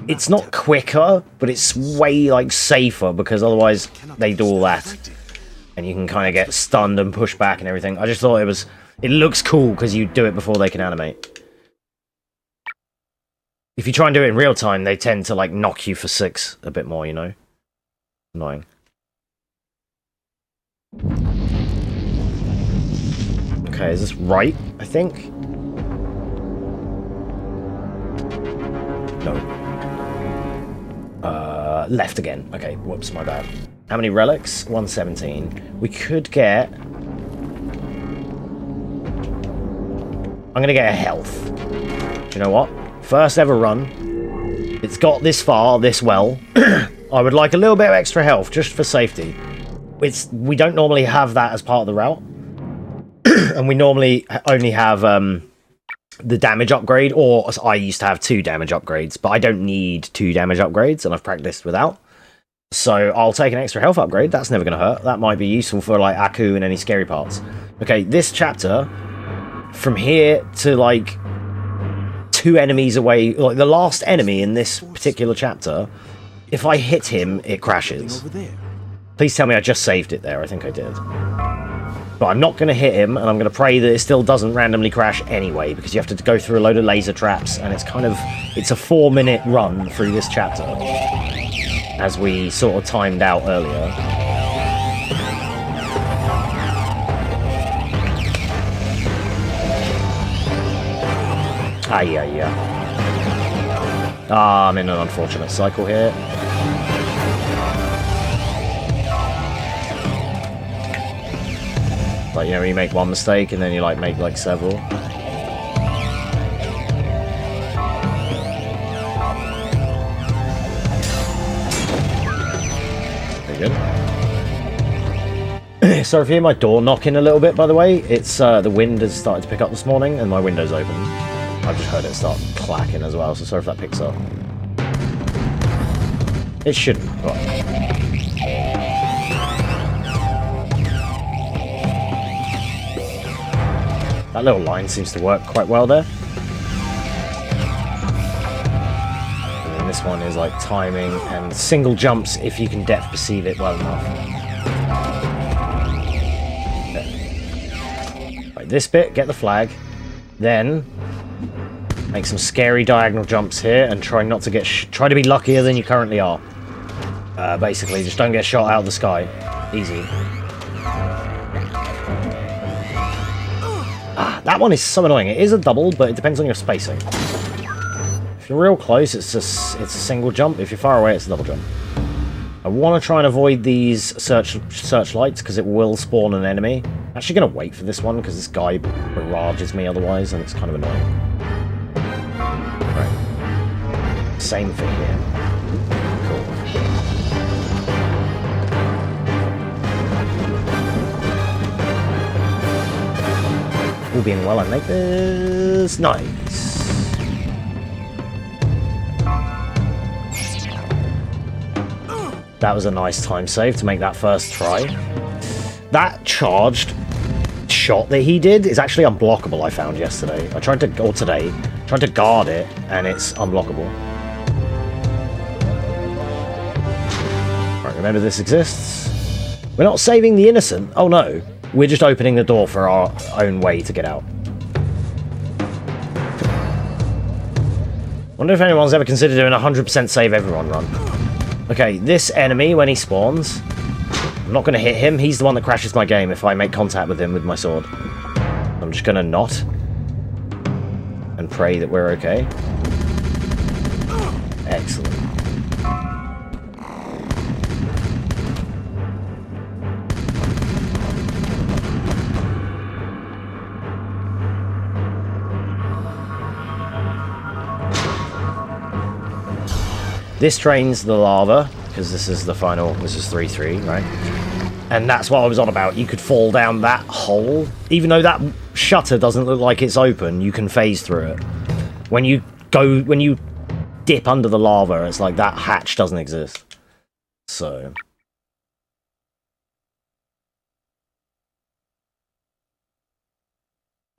It's not quicker, but it's way like safer because otherwise they do all that. And you can kind of get stunned and pushed back and everything. I just thought it looks cool because you do it before they can animate. If you try and do it in real time, they tend to like knock you for 6 a bit more, you know? Annoying. Okay, is this right, I think? No. Left again. Okay, whoops, my bad. How many relics? 117. We could get... I'm gonna get a health. Do you know what? First ever run. It's got this far, this well. I would like a little bit of extra health, just for safety. We don't normally have that as part of the route. And we normally only have the damage upgrade, or I used to have 2 damage upgrades, but I don't need 2 damage upgrades, and I've practiced without. So I'll take an extra health upgrade. That's never going to hurt. That might be useful for like Aku and any scary parts. Okay, this chapter, from here to like 2 enemies away, like the last enemy in this particular chapter, if I hit him, it crashes. Please tell me I just saved it there. I think I did. But I'm not going to hit him, and I'm going to pray that it still doesn't randomly crash anyway, because you have to go through a load of laser traps, and it's a 4-minute run through this chapter, as we sort of timed out earlier. Ah, yeah. Ah, I'm in an unfortunate cycle here. Like, you know, you make one mistake and then you like make like several. Very good. So if you hear my door knocking a little bit, by the way, it's the wind has started to pick up this morning and my window's open. I've just heard it start clacking as well, so sorry if that picks up. It shouldn't, but... That little line seems to work quite well there. And then this one is like timing and single jumps if you can depth perceive it well enough. Okay. Right, this bit, get the flag. Then make some scary diagonal jumps here and try not to get try to be luckier than you currently are. Basically, just don't get shot out of the sky. Easy. That one is so annoying. It is a double, but it depends on your spacing. If you're real close, it's a single jump. If you're far away, it's a double jump. I want to try and avoid these searchlights because it will spawn an enemy. I'm actually going to wait for this one because this guy barrages me otherwise, and it's kind of annoying. Right. Same thing here. Cool. All being well, I make this nice. That was a nice time save to make that first try. That charged shot that he did is actually unblockable, I found yesterday. I tried to, or today, tried to guard it, and it's unblockable. Right, remember this exists. We're not saving the innocent. Oh no. We're just opening the door for our own way to get out. Wonder if anyone's ever considered doing a 100% save everyone run. Okay, this enemy, when he spawns, I'm not going to hit him. He's the one that crashes my game if I make contact with him with my sword. I'm just going to not and pray that we're okay. Excellent. This drains the lava, because this is the final, this is 3-3, right? And that's what I was on about. You could fall down that hole. Even though that shutter doesn't look like it's open, you can phase through it. When you dip under the lava, it's like that hatch doesn't exist. So...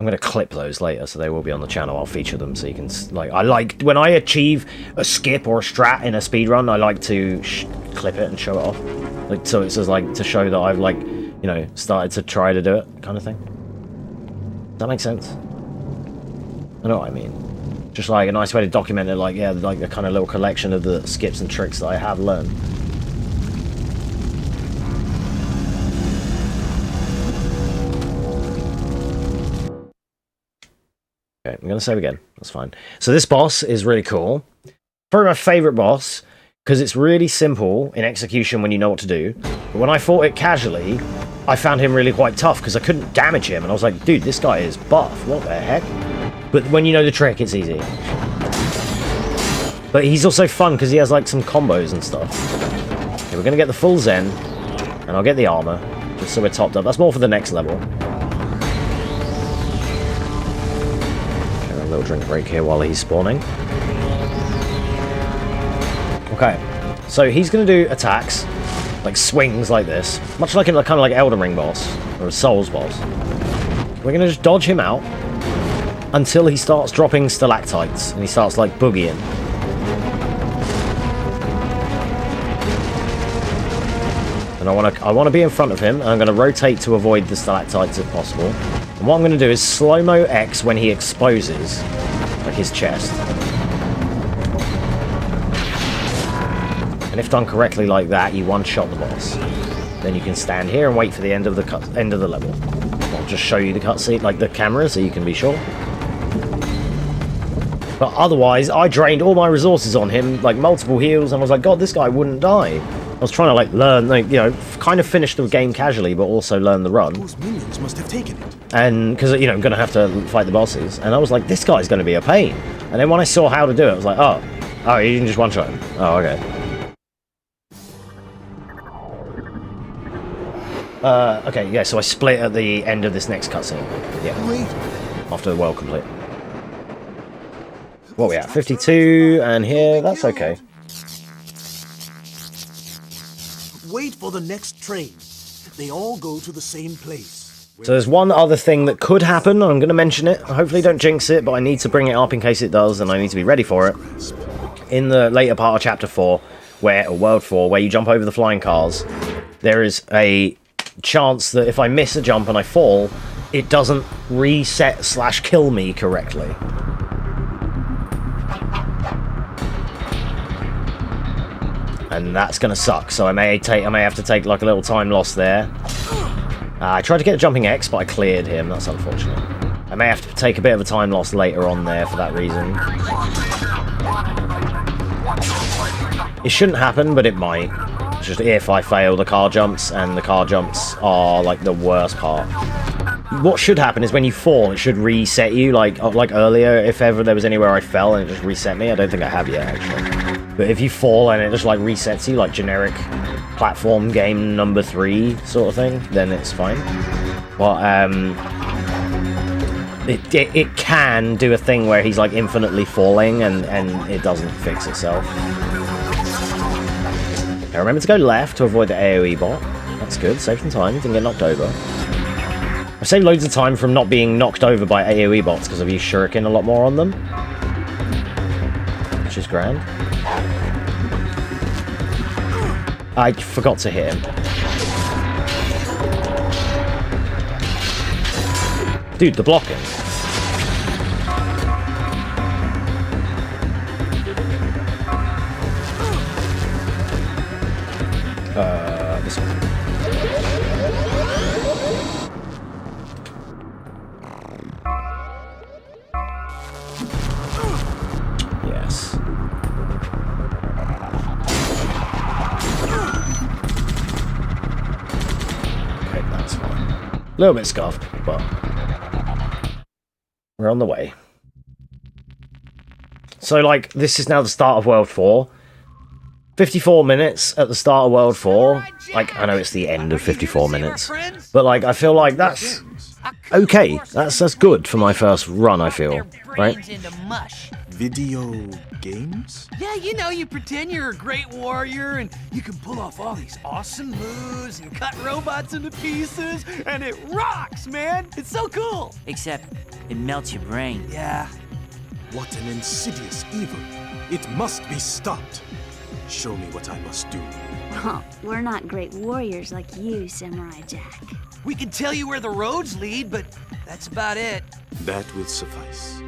I'm going to clip those later, so they will be on the channel. I'll feature them so you can, like, I like, when I achieve a skip or a strat in a speedrun, I like to clip it and show it off. Like, so it's just like, to show that I've, like, you know, started to try to do it, kind of thing. Does that make sense? I know what I mean. Just like a nice way to document it, like, yeah, like a kind of little collection of the skips and tricks that I have learned. Okay, I'm going to save again. That's fine. So this boss is really cool. Probably my favourite boss, because it's really simple in execution when you know what to do. But when I fought it casually, I found him really quite tough, because I couldn't damage him. And I was like, dude, this guy is buff. What the heck? But when you know the trick, it's easy. But he's also fun, because he has like some combos and stuff. Okay, we're going to get the full Zen, and I'll get the armour, just so we're topped up. That's more for the next level. Little drink break here while he's spawning. Okay, so he's going to do attacks, like swings like this, much like in a kind of like Elden Ring boss, or a Souls boss. We're going to just dodge him out until he starts dropping stalactites, and he starts like boogieing. And I want to be in front of him, and I'm going to rotate to avoid the stalactites if possible. And what I'm going to do is slow-mo X when he exposes, like, his chest. And if done correctly like that, you one-shot the boss. Then you can stand here and wait for the end of the level. I'll just show you the cutscene, like the camera, so you can be sure. But otherwise, I drained all my resources on him, like multiple heals, and I was like, God, this guy wouldn't die. I was trying to like learn, like, you know, kind of finish the game casually, but also learn the run. Those minions must have taken it. And because, you know, I'm going to have to fight the bosses, and I was like, this guy's going to be a pain. And then when I saw how to do it, I was like, oh, you can just one-shot him. Oh, okay. Okay, yeah, so I split at the end of this next cutscene. Yeah. Wait. After the world complete. What are we at? 52, and here, that's okay. Wait for the next train. They all go to the same place. So there's one other thing that could happen. I'm going to mention it. Hopefully don't jinx it, but I need to bring it up in case it does, and I need to be ready for it. In the later part of Chapter 4, or World 4, where you jump over the flying cars, there is a chance that if I miss a jump and I fall, it doesn't reset/kill me correctly. And that's gonna suck, so I may have to take like a little time loss there. I tried to get a jumping X, but I cleared him. That's unfortunate. I may have to take a bit of a time loss later on there for that reason. It shouldn't happen, but it might. It's just if I fail the car jumps, and the car jumps are like the worst part. What should happen is when you fall, it should reset you, like earlier, if ever there was anywhere I fell and it just reset me. I don't think I have yet, actually. But if you fall and it just like resets you, like generic platform game number 3 sort of thing, then it's fine. But it can do a thing where he's like infinitely falling and it doesn't fix itself. Okay, remember to go left to avoid the AoE bot. That's good, save some time, didn't get knocked over. I've saved loads of time from not being knocked over by AoE bots because I've used Shuriken a lot more on them. Which is grand. I forgot to hit him. Dude, the blocking. This one. Yes. Okay, that's fine. A little bit scuffed, but we're on the way. So, like, this is now the start of World 4. 54 minutes at the start of World 4. Like, I know it's the end of 54 minutes, but like, I feel like that's okay. That's good for my first run, I feel, right? Video games? Yeah, you know, you pretend you're a great warrior and you can pull off all these awesome moves and cut robots into pieces, and it rocks, man! It's so cool! Except it melts your brain. Yeah. What an insidious evil. It must be stopped. Show me what I must do. Oh, we're not great warriors like you, Samurai Jack. We can tell you where the roads lead, but that's about it. That will suffice.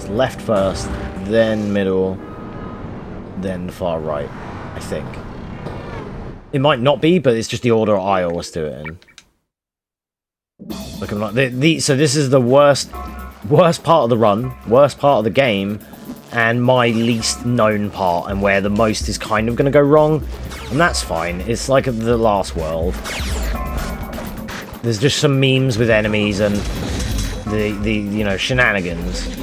Left first, then middle, then far right, I think. It might not be, but it's just the order I always do it in. Look, I'm like, so this is the worst part of the run, worst part of the game, and my least known part, and where the most is kind of going to go wrong, and that's fine. It's like the last world. There's just some memes with enemies and the you know, shenanigans.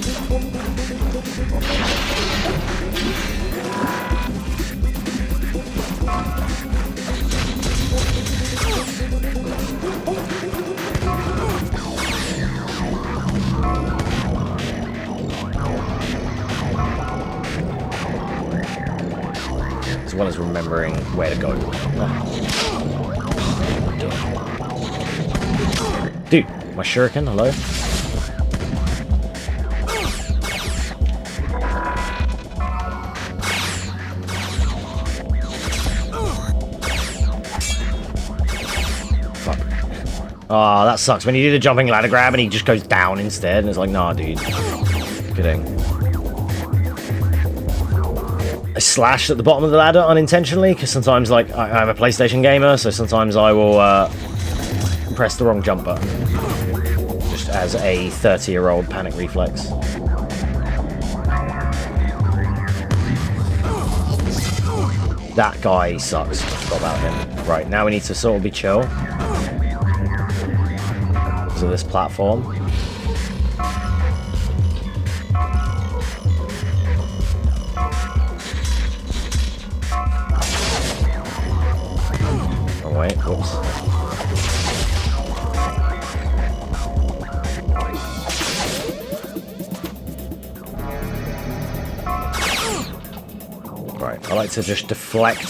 As well as remembering where to go. Dude, my shuriken, hello? Fuck. Oh, that sucks. When you do the jumping ladder grab and he just goes down instead, and it's like, nah, dude. Kidding. I slashed at the bottom of the ladder unintentionally, because sometimes, like, I'm a PlayStation gamer, so sometimes I will press the wrong jump button. Just as a 30-year-old panic reflex. That guy sucks. Forgot about him. Right, now we need to sort of be chill. Because of this platform. Oh wait, whoops. Right, I like to just deflect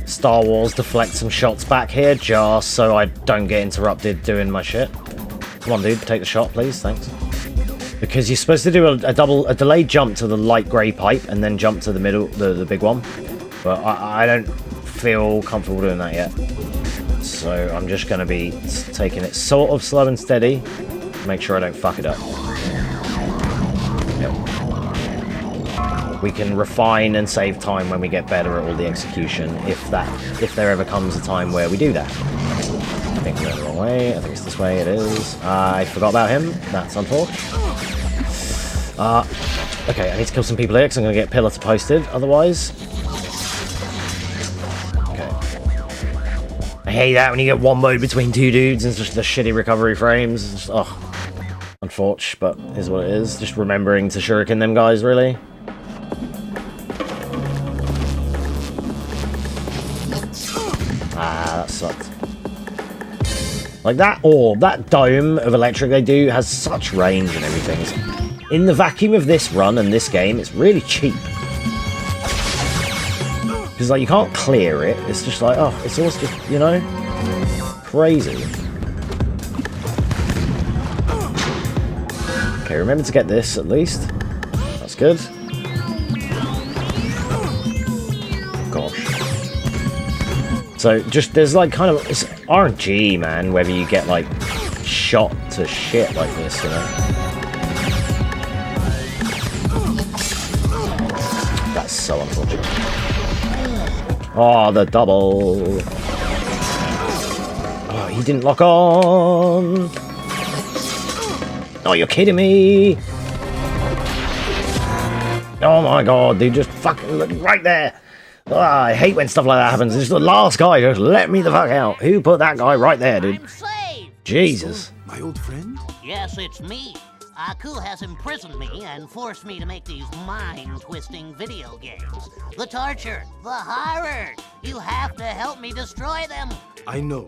Star Wars, deflect some shots back here, just so I don't get interrupted doing my shit. Come on, dude, take the shot, please, thanks. Because you're supposed to do a delayed jump to the light grey pipe and then jump to the middle, the big one. But I don't feel comfortable doing that yet. So I'm just going to be taking it sort of slow and steady, make sure I don't fuck it up. Yep. We can refine and save time when we get better at all the execution, if there ever comes a time where we do that. I think we're going the wrong way. I think it's this way. It is. I forgot about him. That's unfortunate. Okay, I need to kill some people here because I'm going to get pillar to posted otherwise. Okay. I hate that when you get one mode between two dudes and it's just the shitty recovery frames. It's just, oh, unfortunate, but is what it is. Just remembering to shuriken them guys, really. Ah, that sucked. Like that orb, that dome of electric they do has such range and everything. In the vacuum of this run and this game, it's really cheap. Because like you can't clear it, it's just like, oh, it's almost just, you know, crazy. Okay, remember to get this at least. That's good. Gosh. So just, there's like kind of, it's RNG, man, whether you get like shot to shit like this, you know. That's so unfortunate. Oh, the double. Oh, he didn't lock on. Oh, you're kidding me. Oh my god, dude, just fucking look right there. I hate when stuff like that happens. It's the last guy, just let me the fuck out. Who put that guy right there, dude? I'm saved! Jesus. My old friend? Yes, it's me. Aku has imprisoned me and forced me to make these mind-twisting video games. The torture, the horror. You have to help me destroy them. I know.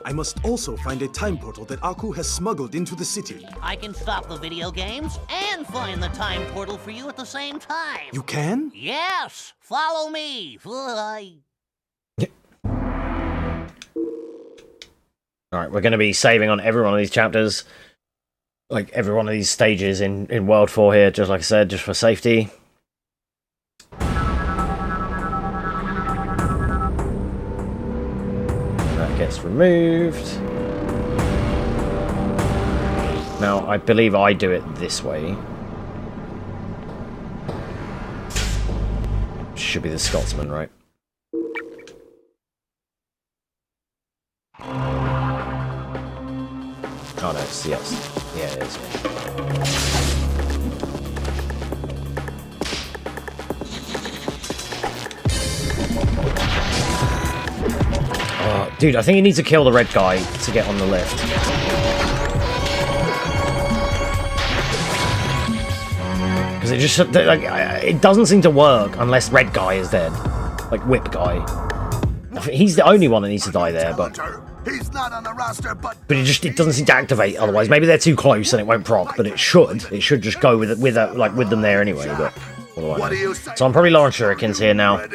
I must also find a time portal that Aku has smuggled into the city. I can stop the video games and find the time portal for you at the same time. You can? Yes! Follow me! Alright, we're going to be saving on every one of these chapters. Like, every one of these stages in World 4 here, just like I said, just for safety. That gets removed. Now, I believe I do it this way. Should be the Scotsman, right? Oh no, it's yes. Yeah, it is. Oh, dude, I think you need to kill the red guy to get on the lift. Because it just like it doesn't seem to work unless red guy is dead, like whip guy. I think he's the only one that needs to die there, but. He's not on the roster, but it doesn't seem to activate otherwise. Maybe they're too close and it won't proc, but it should. It should just go with them there anyway. But what do I know? So I'm probably low on shurikens here now.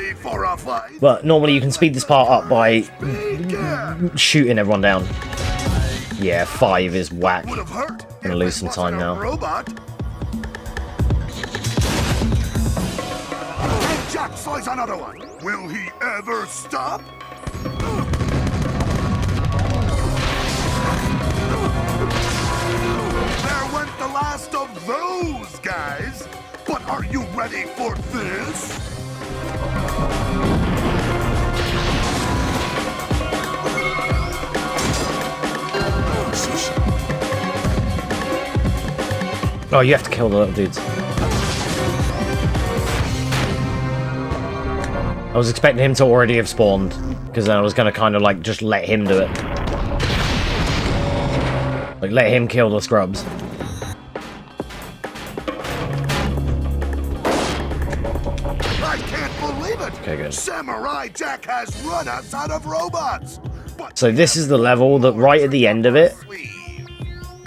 But normally you can speed this part up by shooting everyone down. Yeah, 5 is whack. Gonna lose some time now. Jack slice another one. Will he ever stop? There went the last of those guys. But are you ready for this? Oh, you have to kill the little dudes. I was expecting him to already have spawned, because then I was going to kind of like just let him do it. Like, let him kill the scrubs. I can't believe it! Okay, good. Samurai Jack has run us out of robots! But So this is the level that right at the end of it,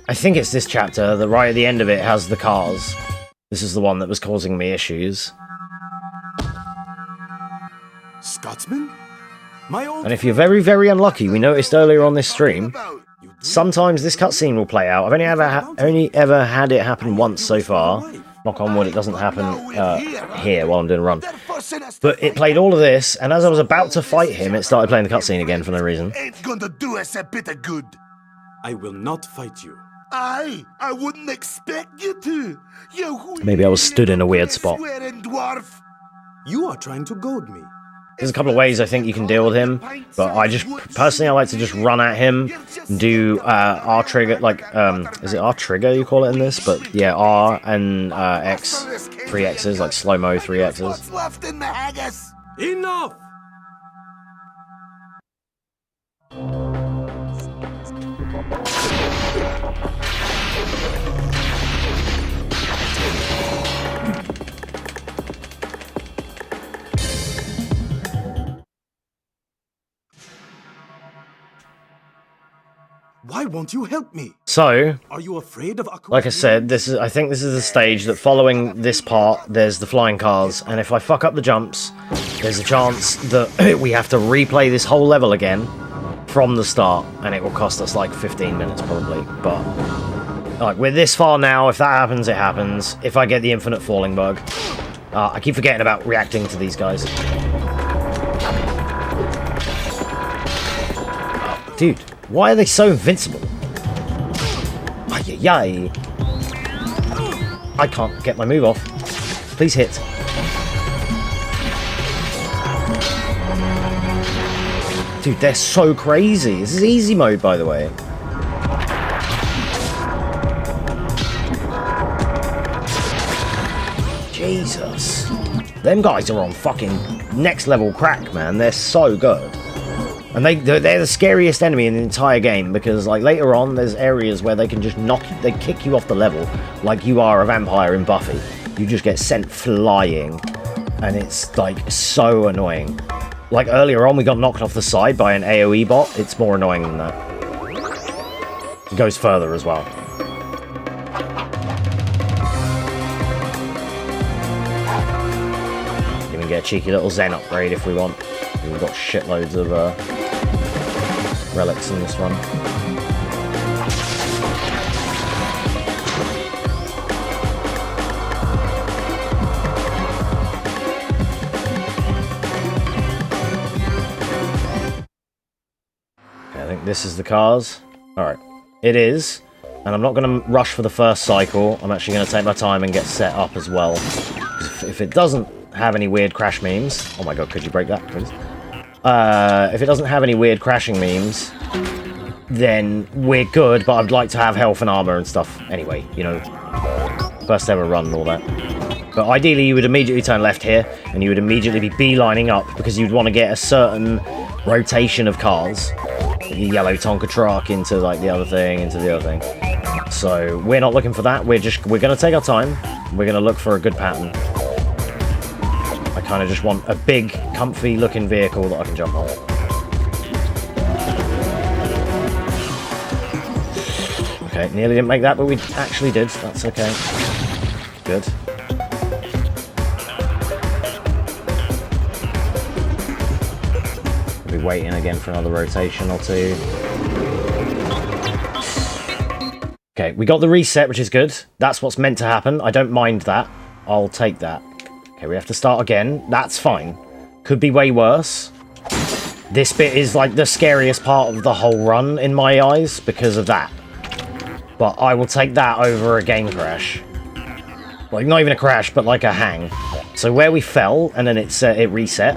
I think it's this chapter, that right at the end of it has the cars. This is the one that was causing me issues. Scotsman? My old And if you're very, very unlucky, we noticed earlier on this stream, sometimes this cutscene will play out. I've only ever had it happen once so far. Knock on wood, it doesn't happen here while I'm doing a run. But it played all of this, and as I was about to fight him, it started playing the cutscene again for no reason. ain't gonna do us a bit of good. I will not fight you. I wouldn't expect you to. You Maybe I was stood in a weird spot. swearing dwarf. You are trying to goad me. There's a couple of ways I think you can deal with him, but I like to just run at him and do R trigger, like, is it R trigger you call it in this? But yeah, R and X, 3 X's, like slow-mo 3 X's. What's left in the haggis? Enough! Why won't you help me? So, Are you afraid of Aku? like I said, I think this is the stage that following this part, there's the flying cars, and if I fuck up the jumps, there's a chance that we have to replay this whole level again from the start, and it will cost us like 15 minutes probably, but like we're this far now. If that happens, it happens. If I get the infinite falling bug, I keep forgetting about reacting to these guys. Dude, why are they so invincible? Ay-yi-yi. I can't get my move off. Please hit. Dude, they're so crazy. This is easy mode, by the way. Jesus. Them guys are on fucking next level crack, man. They're so good. And they're the scariest enemy in the entire game, because like later on there's areas where they can just they kick you off the level like you are a vampire in Buffy. You just get sent flying, and it's like so annoying. Like earlier on we got knocked off the side by an AoE bot. It's more annoying than that. It goes further as well. Even get a cheeky little Zen upgrade if we want. We've got shitloads of relics in this run. Okay, I think this is the cars. Alright, it is. And I'm not going to rush for the first cycle. I'm actually going to take my time and get set up as well. If it doesn't have any weird crash memes... Oh my god, could you break that, please? If it doesn't have any weird crashing memes, then we're good, but I'd like to have health and armor and stuff anyway, you know. First ever run and all that. But ideally you would immediately turn left here, and you would immediately be beelining up, because you'd want to get a certain rotation of cars. The yellow Tonka truck into like the other thing, into the other thing. So we're not looking for that, we're going to take our time, we're going to look for a good pattern. I kind of just want a big, comfy looking vehicle that I can jump on. Okay, nearly didn't make that, but we actually did. That's okay. Good. We'll be waiting again for another rotation or two. Okay, we got the reset, which is good. That's what's meant to happen. I don't mind that. I'll take that. Okay, we have to start again. That's fine. Could be way worse. This bit is like the scariest part of the whole run in my eyes because of that. But I will take that over a game crash. Like, not even a crash, but like a hang. So where we fell, and then it reset.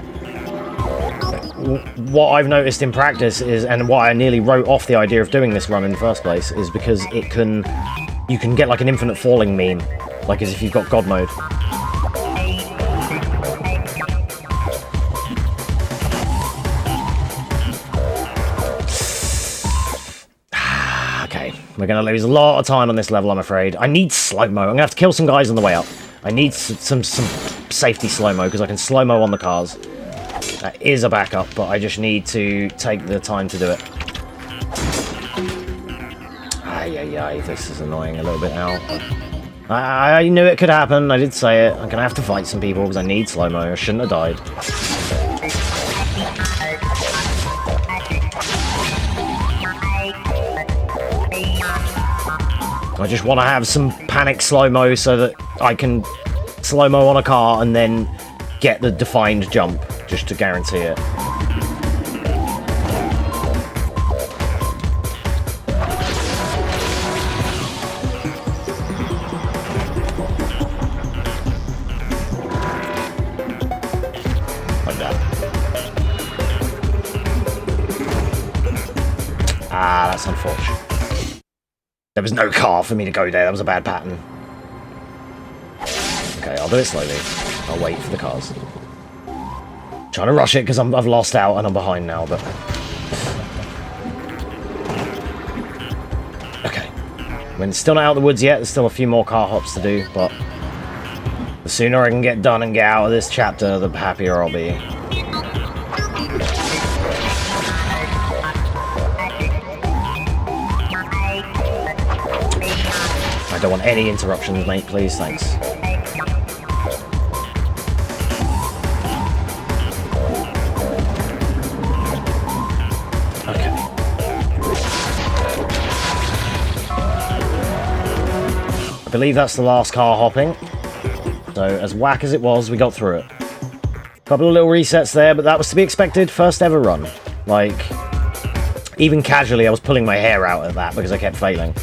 What I've noticed in practice is, and why I nearly wrote off the idea of doing this run in the first place, is because you can get like an infinite falling meme. Like as if you've got God mode. We're going to lose a lot of time on this level, I'm afraid. I need slow-mo. I'm going to have to kill some guys on the way up. I need some safety slow-mo, because I can slow-mo on the cars. That is a backup, but I just need to take the time to do it. Ay, this is annoying a little bit now. I knew it could happen. I did say it. I'm going to have to fight some people, because I need slow-mo. I shouldn't have died. I just want to have some panic slow-mo so that I can slow-mo on a car and then get the defined jump, just to guarantee it. Like that. Ah, that's unfortunate. There was no car for me to go there. That was a bad pattern. Okay, I'll do it slowly. I'll wait for the cars. Trying to rush it because I've lost out and I'm behind now, but... Okay. We're still not out of the woods yet. There's still a few more car hops to do, but... The sooner I can get done and get out of this chapter, the happier I'll be. I don't want any interruptions, mate, please, thanks. Okay. I believe that's the last car hopping. So, as whack as it was, we got through it. Couple of little resets there, but that was to be expected. First ever run. Like, even casually, I was pulling my hair out at that because I kept failing.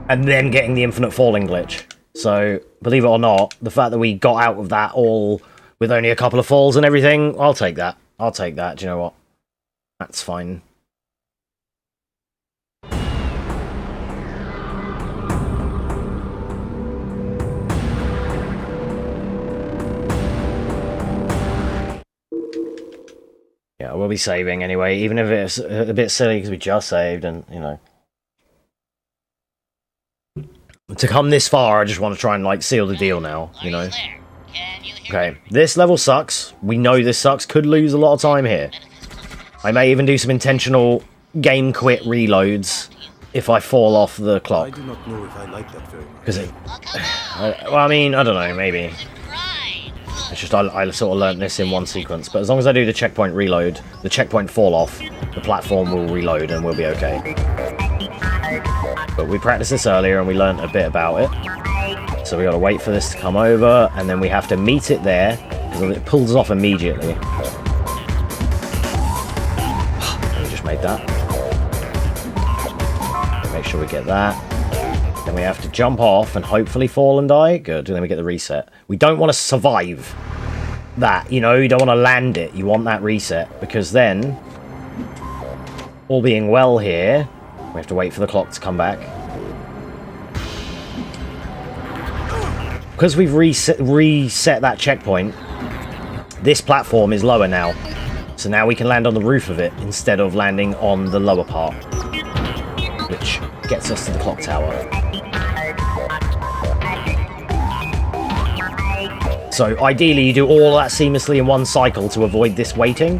And then getting the infinite falling glitch. So, believe it or not, the fact that we got out of that all with only a couple of falls and everything, I'll take that. I'll take that. Do you know what? That's fine. Yeah, we'll be saving anyway, even if it's a bit silly because we just saved and, you know. To come this far, I just want to try and, like, seal the deal now, you know. Okay, this level sucks. We know this sucks. Could lose a lot of time here. I may even do some intentional game quit reloads if I fall off the clock. I do not know if I like that very much. Because it... well, I mean, I don't know, maybe. It's just I sort of learnt this in one sequence. But as long as I do the checkpoint reload, the checkpoint fall off, the platform will reload and we'll be okay. But we practiced this earlier and we learnt a bit about it. So we got to wait for this to come over, and then we have to meet it there, because it pulls us off immediately. We just made that. Make sure we get that. Then we have to jump off and hopefully fall and die. Good, and then we get the reset. We don't want to survive that, you know, you don't want to land it. You want that reset, because then, all being well here, we have to wait for the clock to come back. Because we've reset that checkpoint, this platform is lower now. So now we can land on the roof of it instead of landing on the lower part, which gets us to the clock tower. So ideally you do all that seamlessly in one cycle to avoid this waiting,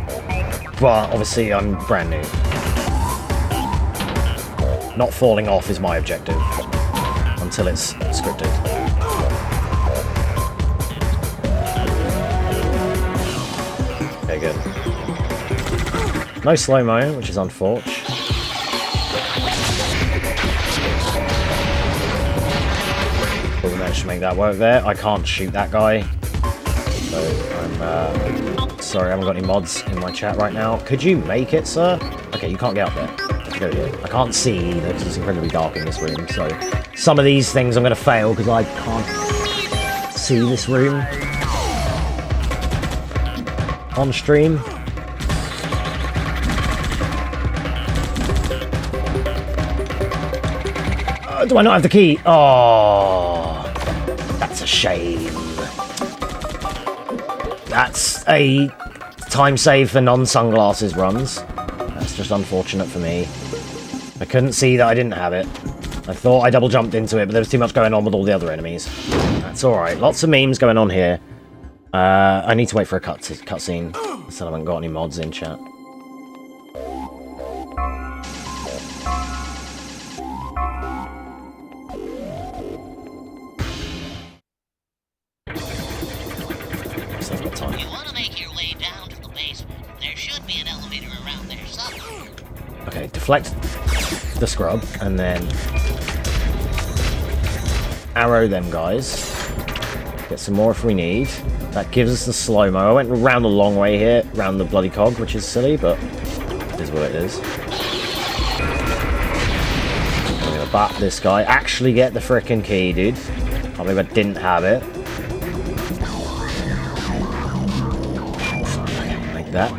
but obviously I'm brand new. Not falling off is my objective until it's scripted. Okay, good. No slow-mo, which is unfortunate. But we managed to make that work there. I can't shoot that guy. So I'm sorry, I haven't got any mods in my chat right now. Could you make it, sir? Okay, you can't get up there. Go here. I can't see either because it's incredibly dark in this room. So some of these things I'm going to fail because I can't see this room on stream. Do I not have the key? Oh, that's a shame. That's a time save for non-sunglasses runs. That's just unfortunate for me. I couldn't see that I didn't have it. I thought I double jumped into it, but there was too much going on with all the other enemies. That's alright. Lots of memes going on here. I need to wait for a cutscene. So I haven't got any mods in chat. So I've got time. You want to make your way down to the basement. There should be an elevator around there somewhere. Okay, deflect the scrub, and then arrow them guys. Get some more if we need. That gives us the slow-mo. I went around the long way here, around the bloody cog, which is silly, but it is what it is. I'm gonna bat this guy. Actually get the frickin' key, dude. Can't believe I didn't have it. Like that.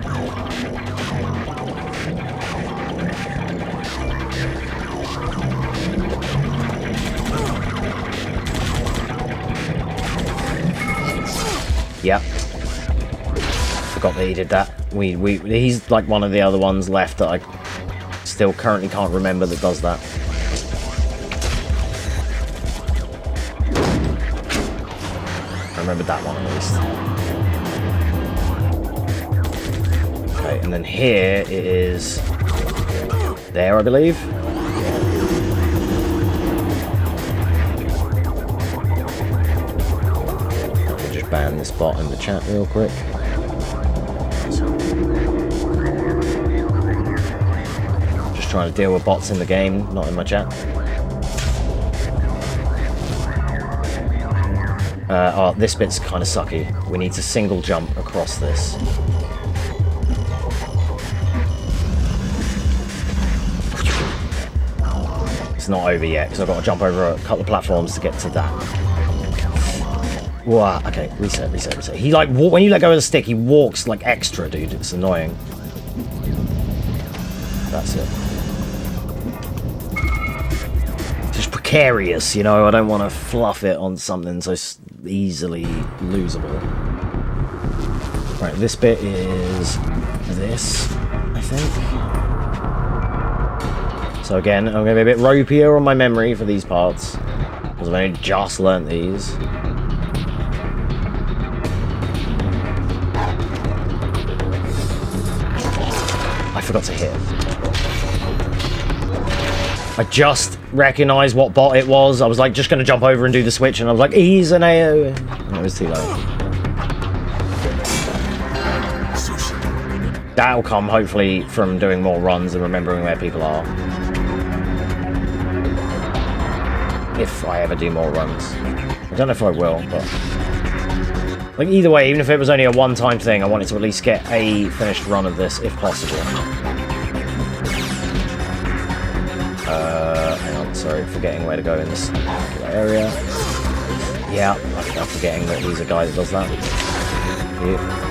Yep. Forgot that he did that. He's like one of the other ones left that I still currently can't remember that does that. I remembered that one at least. Okay, and then here it is there, I believe. Ban this bot in the chat real quick. Just trying to deal with bots in the game, not in my chat. Oh, this bit's kind of sucky. We need to single jump across this. It's not over yet because I've got to jump over a couple of platforms to get to that. Wow, okay, reset. He like, when you let go of the stick, he walks like extra, dude. It's annoying. That's it. Just precarious, you know? I don't want to fluff it on something so easily losable. Right, this bit is this, I think. So again, I'm going to be a bit ropier on my memory for these parts, because I've only just learnt these. I forgot to hit. I just recognised what bot it was. I was like, just going to jump over and do the switch, and I was like, he's an AoE. And it was too late. That'll come, hopefully, from doing more runs and remembering where people are. If I ever do more runs. I don't know if I will, but... like, either way, even if it was only a one-time thing, I wanted to at least get a finished run of this, if possible. Hang on, sorry, forgetting where to go in this area. Yeah, I'm forgetting that he's a guy that does that. Yeah.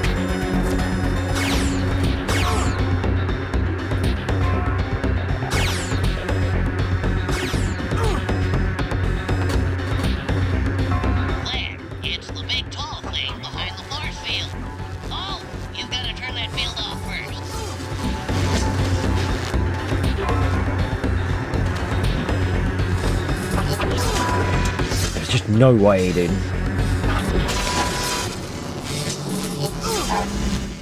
No way, dude.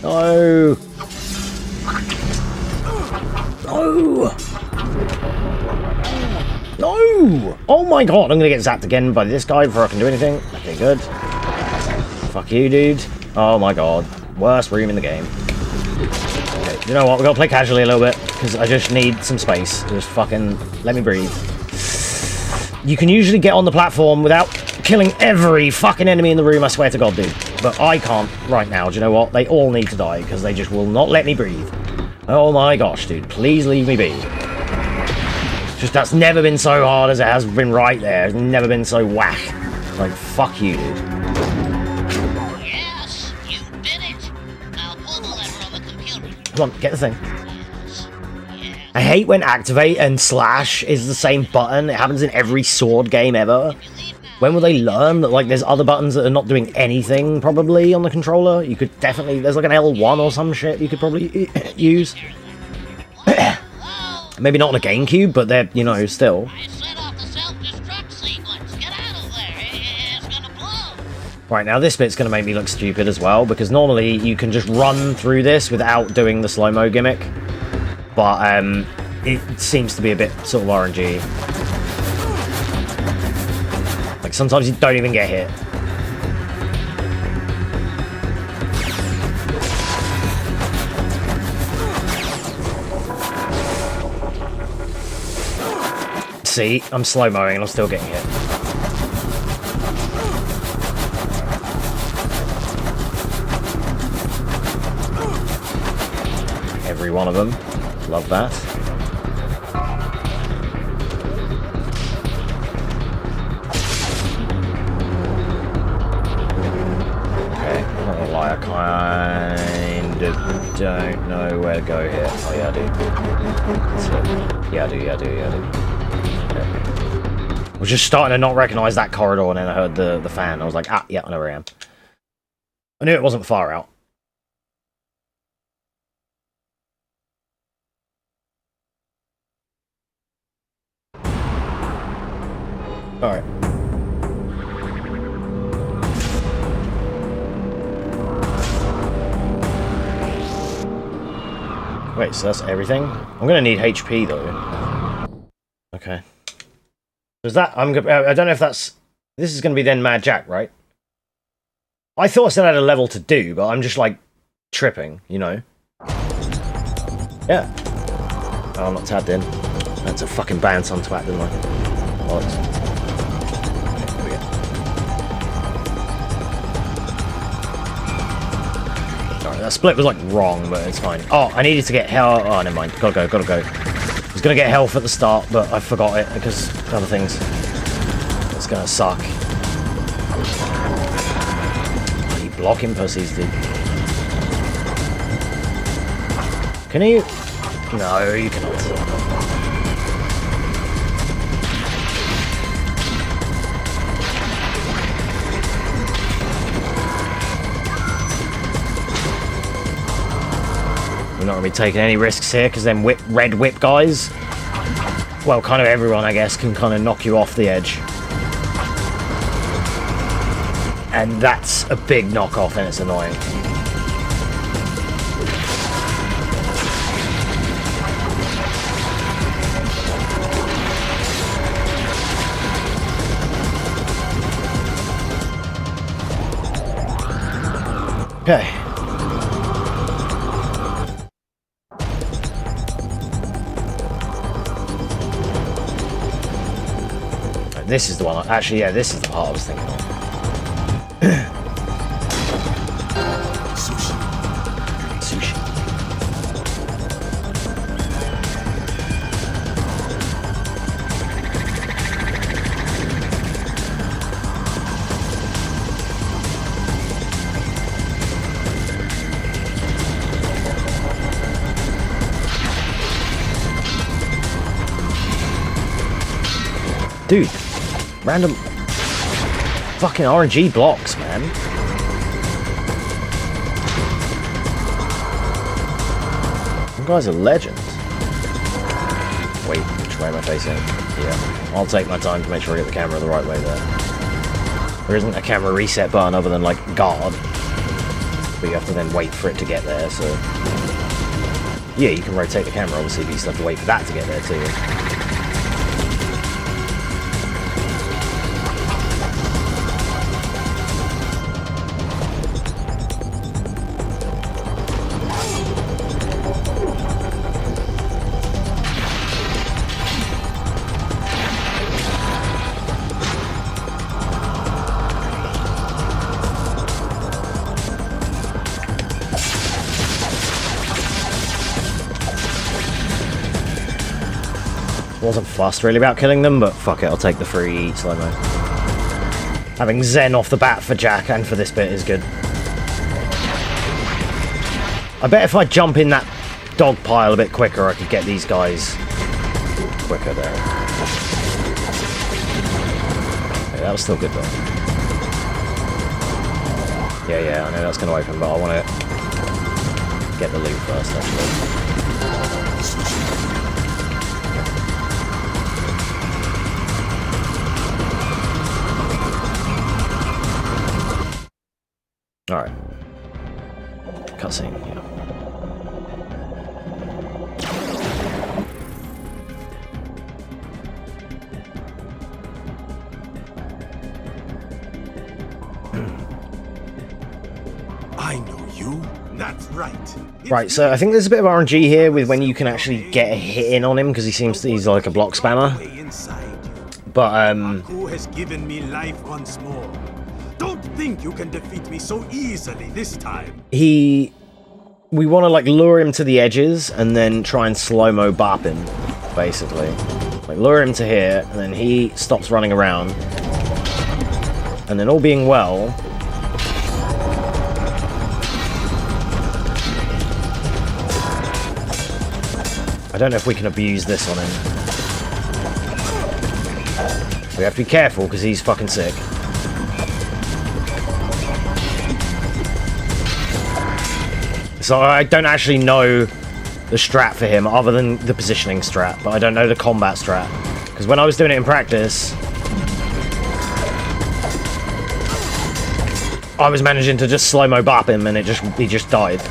No. No. No. Oh my god, I'm gonna get zapped again by this guy before I can do anything. Okay, good. Fuck you, dude. Oh my god. Worst room in the game. Okay, you know what? We're gonna play casually a little bit, because I just need some space. Just fucking let me breathe. You can usually get on the platform without killing every fucking enemy in the room, I swear to god, dude. But I can't right now. Do you know what? They all need to die, because they just will not let me breathe. Oh my gosh, dude. Please leave me be. Just that's never been so hard as it has been right there. It's never been so whack. Like, fuck you, dude. Yes, you did it. Now pull the lever on the computer. Come on, get the thing. I hate when activate and slash is the same button. It happens in every sword game ever. When will they learn that, like, there's other buttons that are not doing anything, probably, on the controller? You could definitely... there's, like, an L1 or some shit you could probably use. Maybe not on a GameCube, but they're, you know, still. Right, now this bit's going to make me look stupid as well, because normally you can just run through this without doing the slow-mo gimmick. But, it seems to be a bit sort of RNG. Like, sometimes you don't even get hit. See? I'm slow-mowing and I'm still getting hit. Every one of them. Love that. I kind of don't know where to go here. Oh yeah, I do. Yeah, I do. Okay. I was just starting to not recognise that corridor, and then I heard the fan. I was like, ah, yeah, I know where I am. I knew it wasn't far out. Alright. Wait, so that's everything? I'm gonna need HP though. Okay. Does that? I don't know if that's. This is gonna be then Mad Jack, right? I thought I still had a level to do, but I'm just like tripping, you know? Yeah. Oh, I'm not tabbed in. That's a fucking bounce on twat, didn't I? Bollocks. That split was like wrong, but it's fine. Oh, I needed to get health. Oh, never mind. Gotta go. I was gonna get health at the start, but I forgot it because of other things. It's gonna suck. You blocking pussies, dude. Can you? No, you cannot. not going to be taking any risks here, because then red whip guys, well, kind of everyone, I guess, can kind of knock you off the edge. And that's a big knockoff, and it's annoying. Okay. This is the one. Actually, yeah, this is the part I was thinking of. Sushi. Sushi. Dude, random fucking RNG blocks, man. You guys are legends. Wait, which way am I facing? Yeah, I'll take my time to make sure I get the camera the right way there. There isn't a camera reset button other than, like, guard. But you have to then wait for it to get there, so... Yeah, you can rotate the camera, obviously, but you still have to wait for that to get there, too. Wasn't fussed really about killing them, but fuck it, I'll take the free slow-mo. Having Zen off the bat for Jack and for this bit is good. I bet if I jump in that dog pile a bit quicker, I could get these guys quicker there. Okay, that was still good though. Yeah, I know that's going to open, but I want to get the loot first, actually. Alright. Cutscene, yeah. I know you. That's right. Right, so I think there's a bit of RNG here with when you can actually get a hit in on him, because he's like a block spammer. But, Who has given me life once more? Don't think you can defeat me so easily this time. we want to, like, lure him to the edges and then try and slow-mo bop him, basically. Like, lure him to here, and then he stops running around. And then all being well... I don't know if we can abuse this on him. We have to be careful, because he's fucking sick. So I don't actually know the strat for him, other than the positioning strat, but I don't know the combat strat. Because when I was doing it in practice, I was managing to just slow-mo bop him, and he just died.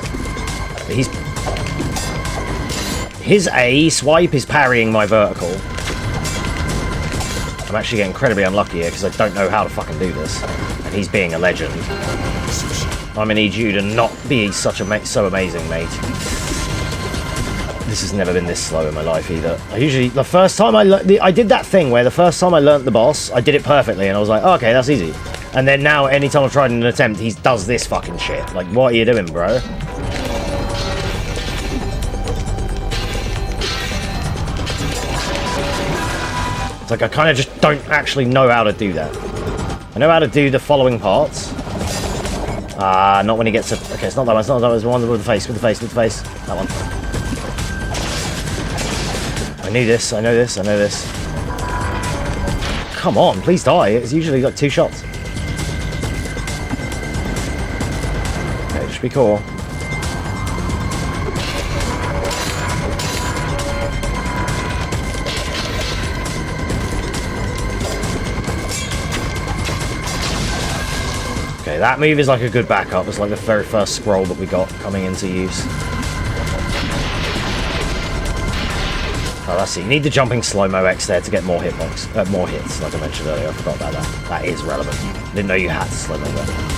His A swipe is parrying my vertical. I'm actually getting incredibly unlucky here, because I don't know how to fucking do this. And he's being a legend. I'm gonna need you to not be so amazing, mate. This has never been this slow in my life either. The first time I did that thing where the first time I learnt the boss, I did it perfectly, and I was like, oh, okay, that's easy. And then now, anytime I've tried an attempt, he does this fucking shit. Like, what are you doing, bro? It's like I kind of just don't actually know how to do that. I know how to do the following parts. Not when he gets to... Okay, it's not that one, it's not that one, it's the one with the face, That one. I knew this, I know this, I know this. Come on, please die. It's usually like 2 shots. Okay, just be cool. Okay, that move is like a good backup. It's like the very first scroll that we got coming into use. Oh, let's see. You need the jumping slow-mo X there to get more hitbox, more hits, like I mentioned earlier. I forgot about that. That is relevant. Didn't know you had to slow-mo that.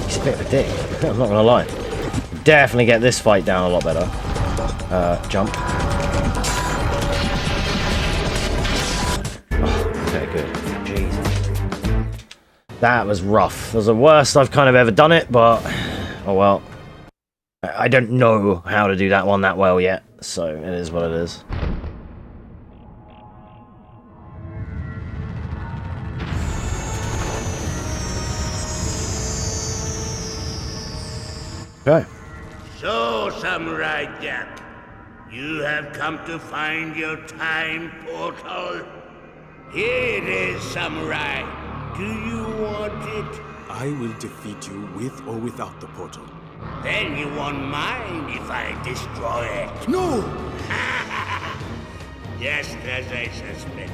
He's a bit of a dick. I'm not gonna lie. Definitely get this fight down a lot better. Jump. Oh, okay, good. Jesus. That was rough. That was the worst I've kind of ever done it, but oh well. I don't know how to do that one that well yet, so it is what it is. Okay. So, Samurai Jack, you have come to find your time portal. Here it is, Samurai. Do you want it? I will defeat you with or without the portal. Then you won't mind if I destroy it. No! Just as I suspected.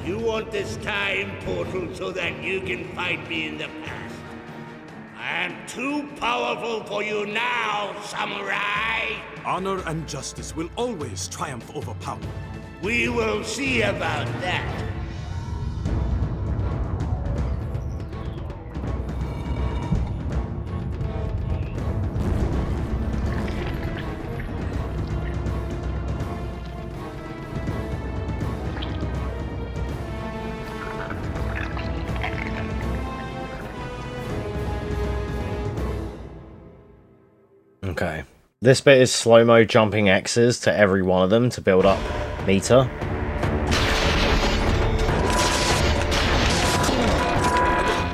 You want this time portal so that you can fight me in the past. I am too powerful for you now, Samurai! Honor and justice will always triumph over power. We will see about that. Okay. This bit is slow-mo jumping X's to every one of them to build up meter.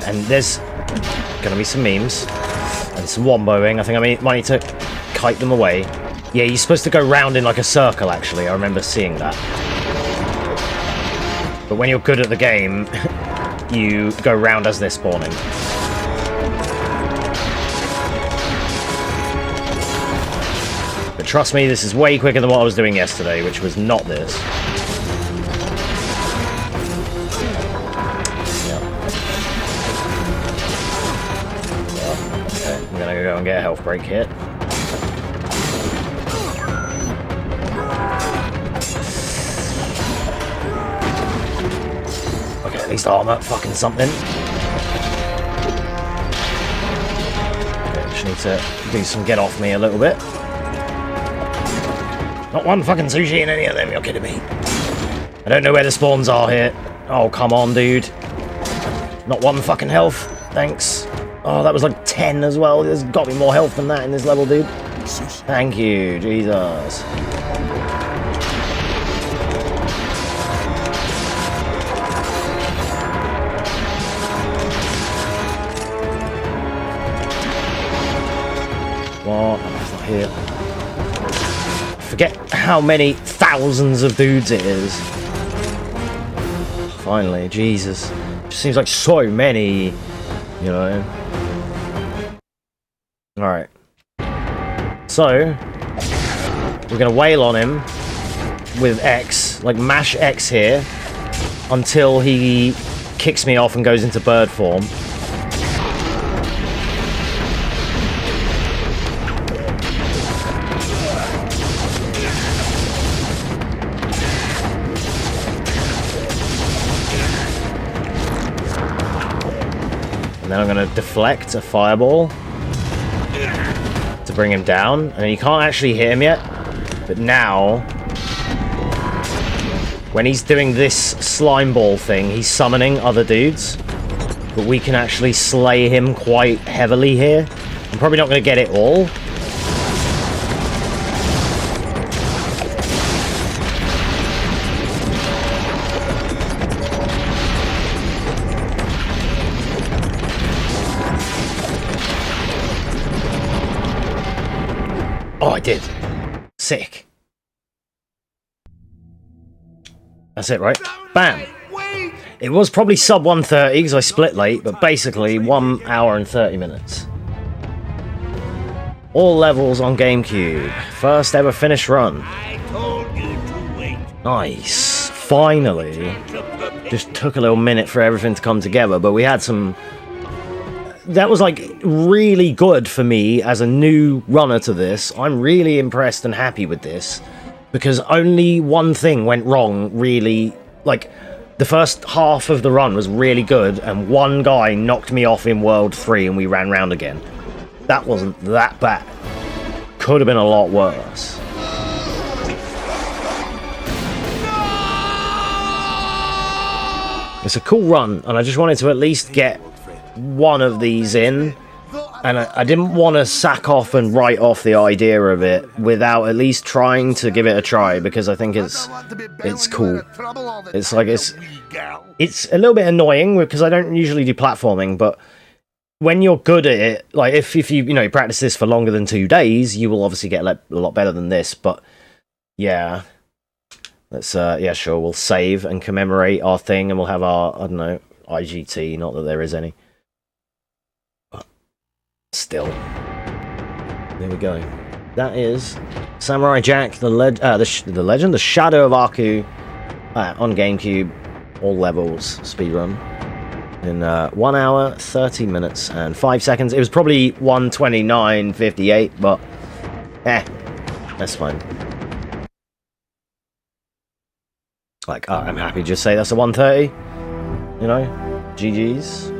And there's gonna be some memes and some womboing. I think I might need to kite them away. Yeah, you're supposed to go round in like a circle, actually. I remember seeing that. But when you're good at the game, you go round as they're spawning. But trust me, this is way quicker than what I was doing yesterday, which was not this. Okay, I'm gonna go and get a health break hit. Okay, at least armor, fucking something. Okay, just need to do some get off me a little bit. Not one fucking sushi in any of them, you're kidding me. I don't know where the spawns are here. Oh, come on, dude. Not one fucking health. Thanks. Oh, that was like 10 as well. There's got to be more health than that in this level, dude. Thank you, Jesus. What? That's not here. Forget how many thousands of dudes it is. Finally, Jesus. It just seems like so many, you know. Alright. So, we're gonna wail on him with X, like mash X here, until he kicks me off and goes into bird form. And then I'm going to deflect a fireball to bring him down. And you can't actually hit him yet. But now, when he's doing this slime ball thing, he's summoning other dudes. But we can actually slay him quite heavily here. I'm probably not going to get it all. Oh, I did. Sick. That's it, right? Bam! It was probably sub 130 because I split late, but basically 1 hour and 30 minutes. All levels on GameCube. First ever finished run. I told you to wait. Nice. Finally. Just took a little minute for everything to come together, but we had some... That was like really good for me as a new runner to this. I'm really impressed and happy with this because only one thing went wrong really. Like the first half of the run was really good and one guy knocked me off in World 3 and we ran round again. That wasn't that bad. Could have been a lot worse. It's a cool run and I just wanted to at least get one of these in, and I didn't want to sack off and write off the idea of it without at least trying to give it a try because I think it's cool. It's like it's a little bit annoying because I don't usually do platforming, but when you're good at it, like if you practice this for longer than 2 days, you will obviously get a lot better than this. But yeah, let's yeah, sure, we'll save and commemorate our thing, and we'll have our, I don't know, IGT. Not that there is any. Still, there we go. That is Samurai Jack, the legend, the Shadow of Aku, on GameCube, all levels, speedrun, in 1 hour, 30 minutes, and 5 seconds. It was probably 1:29:58, but that's fine. Like, I'm happy to just say that's a 1:30, you know, GG's.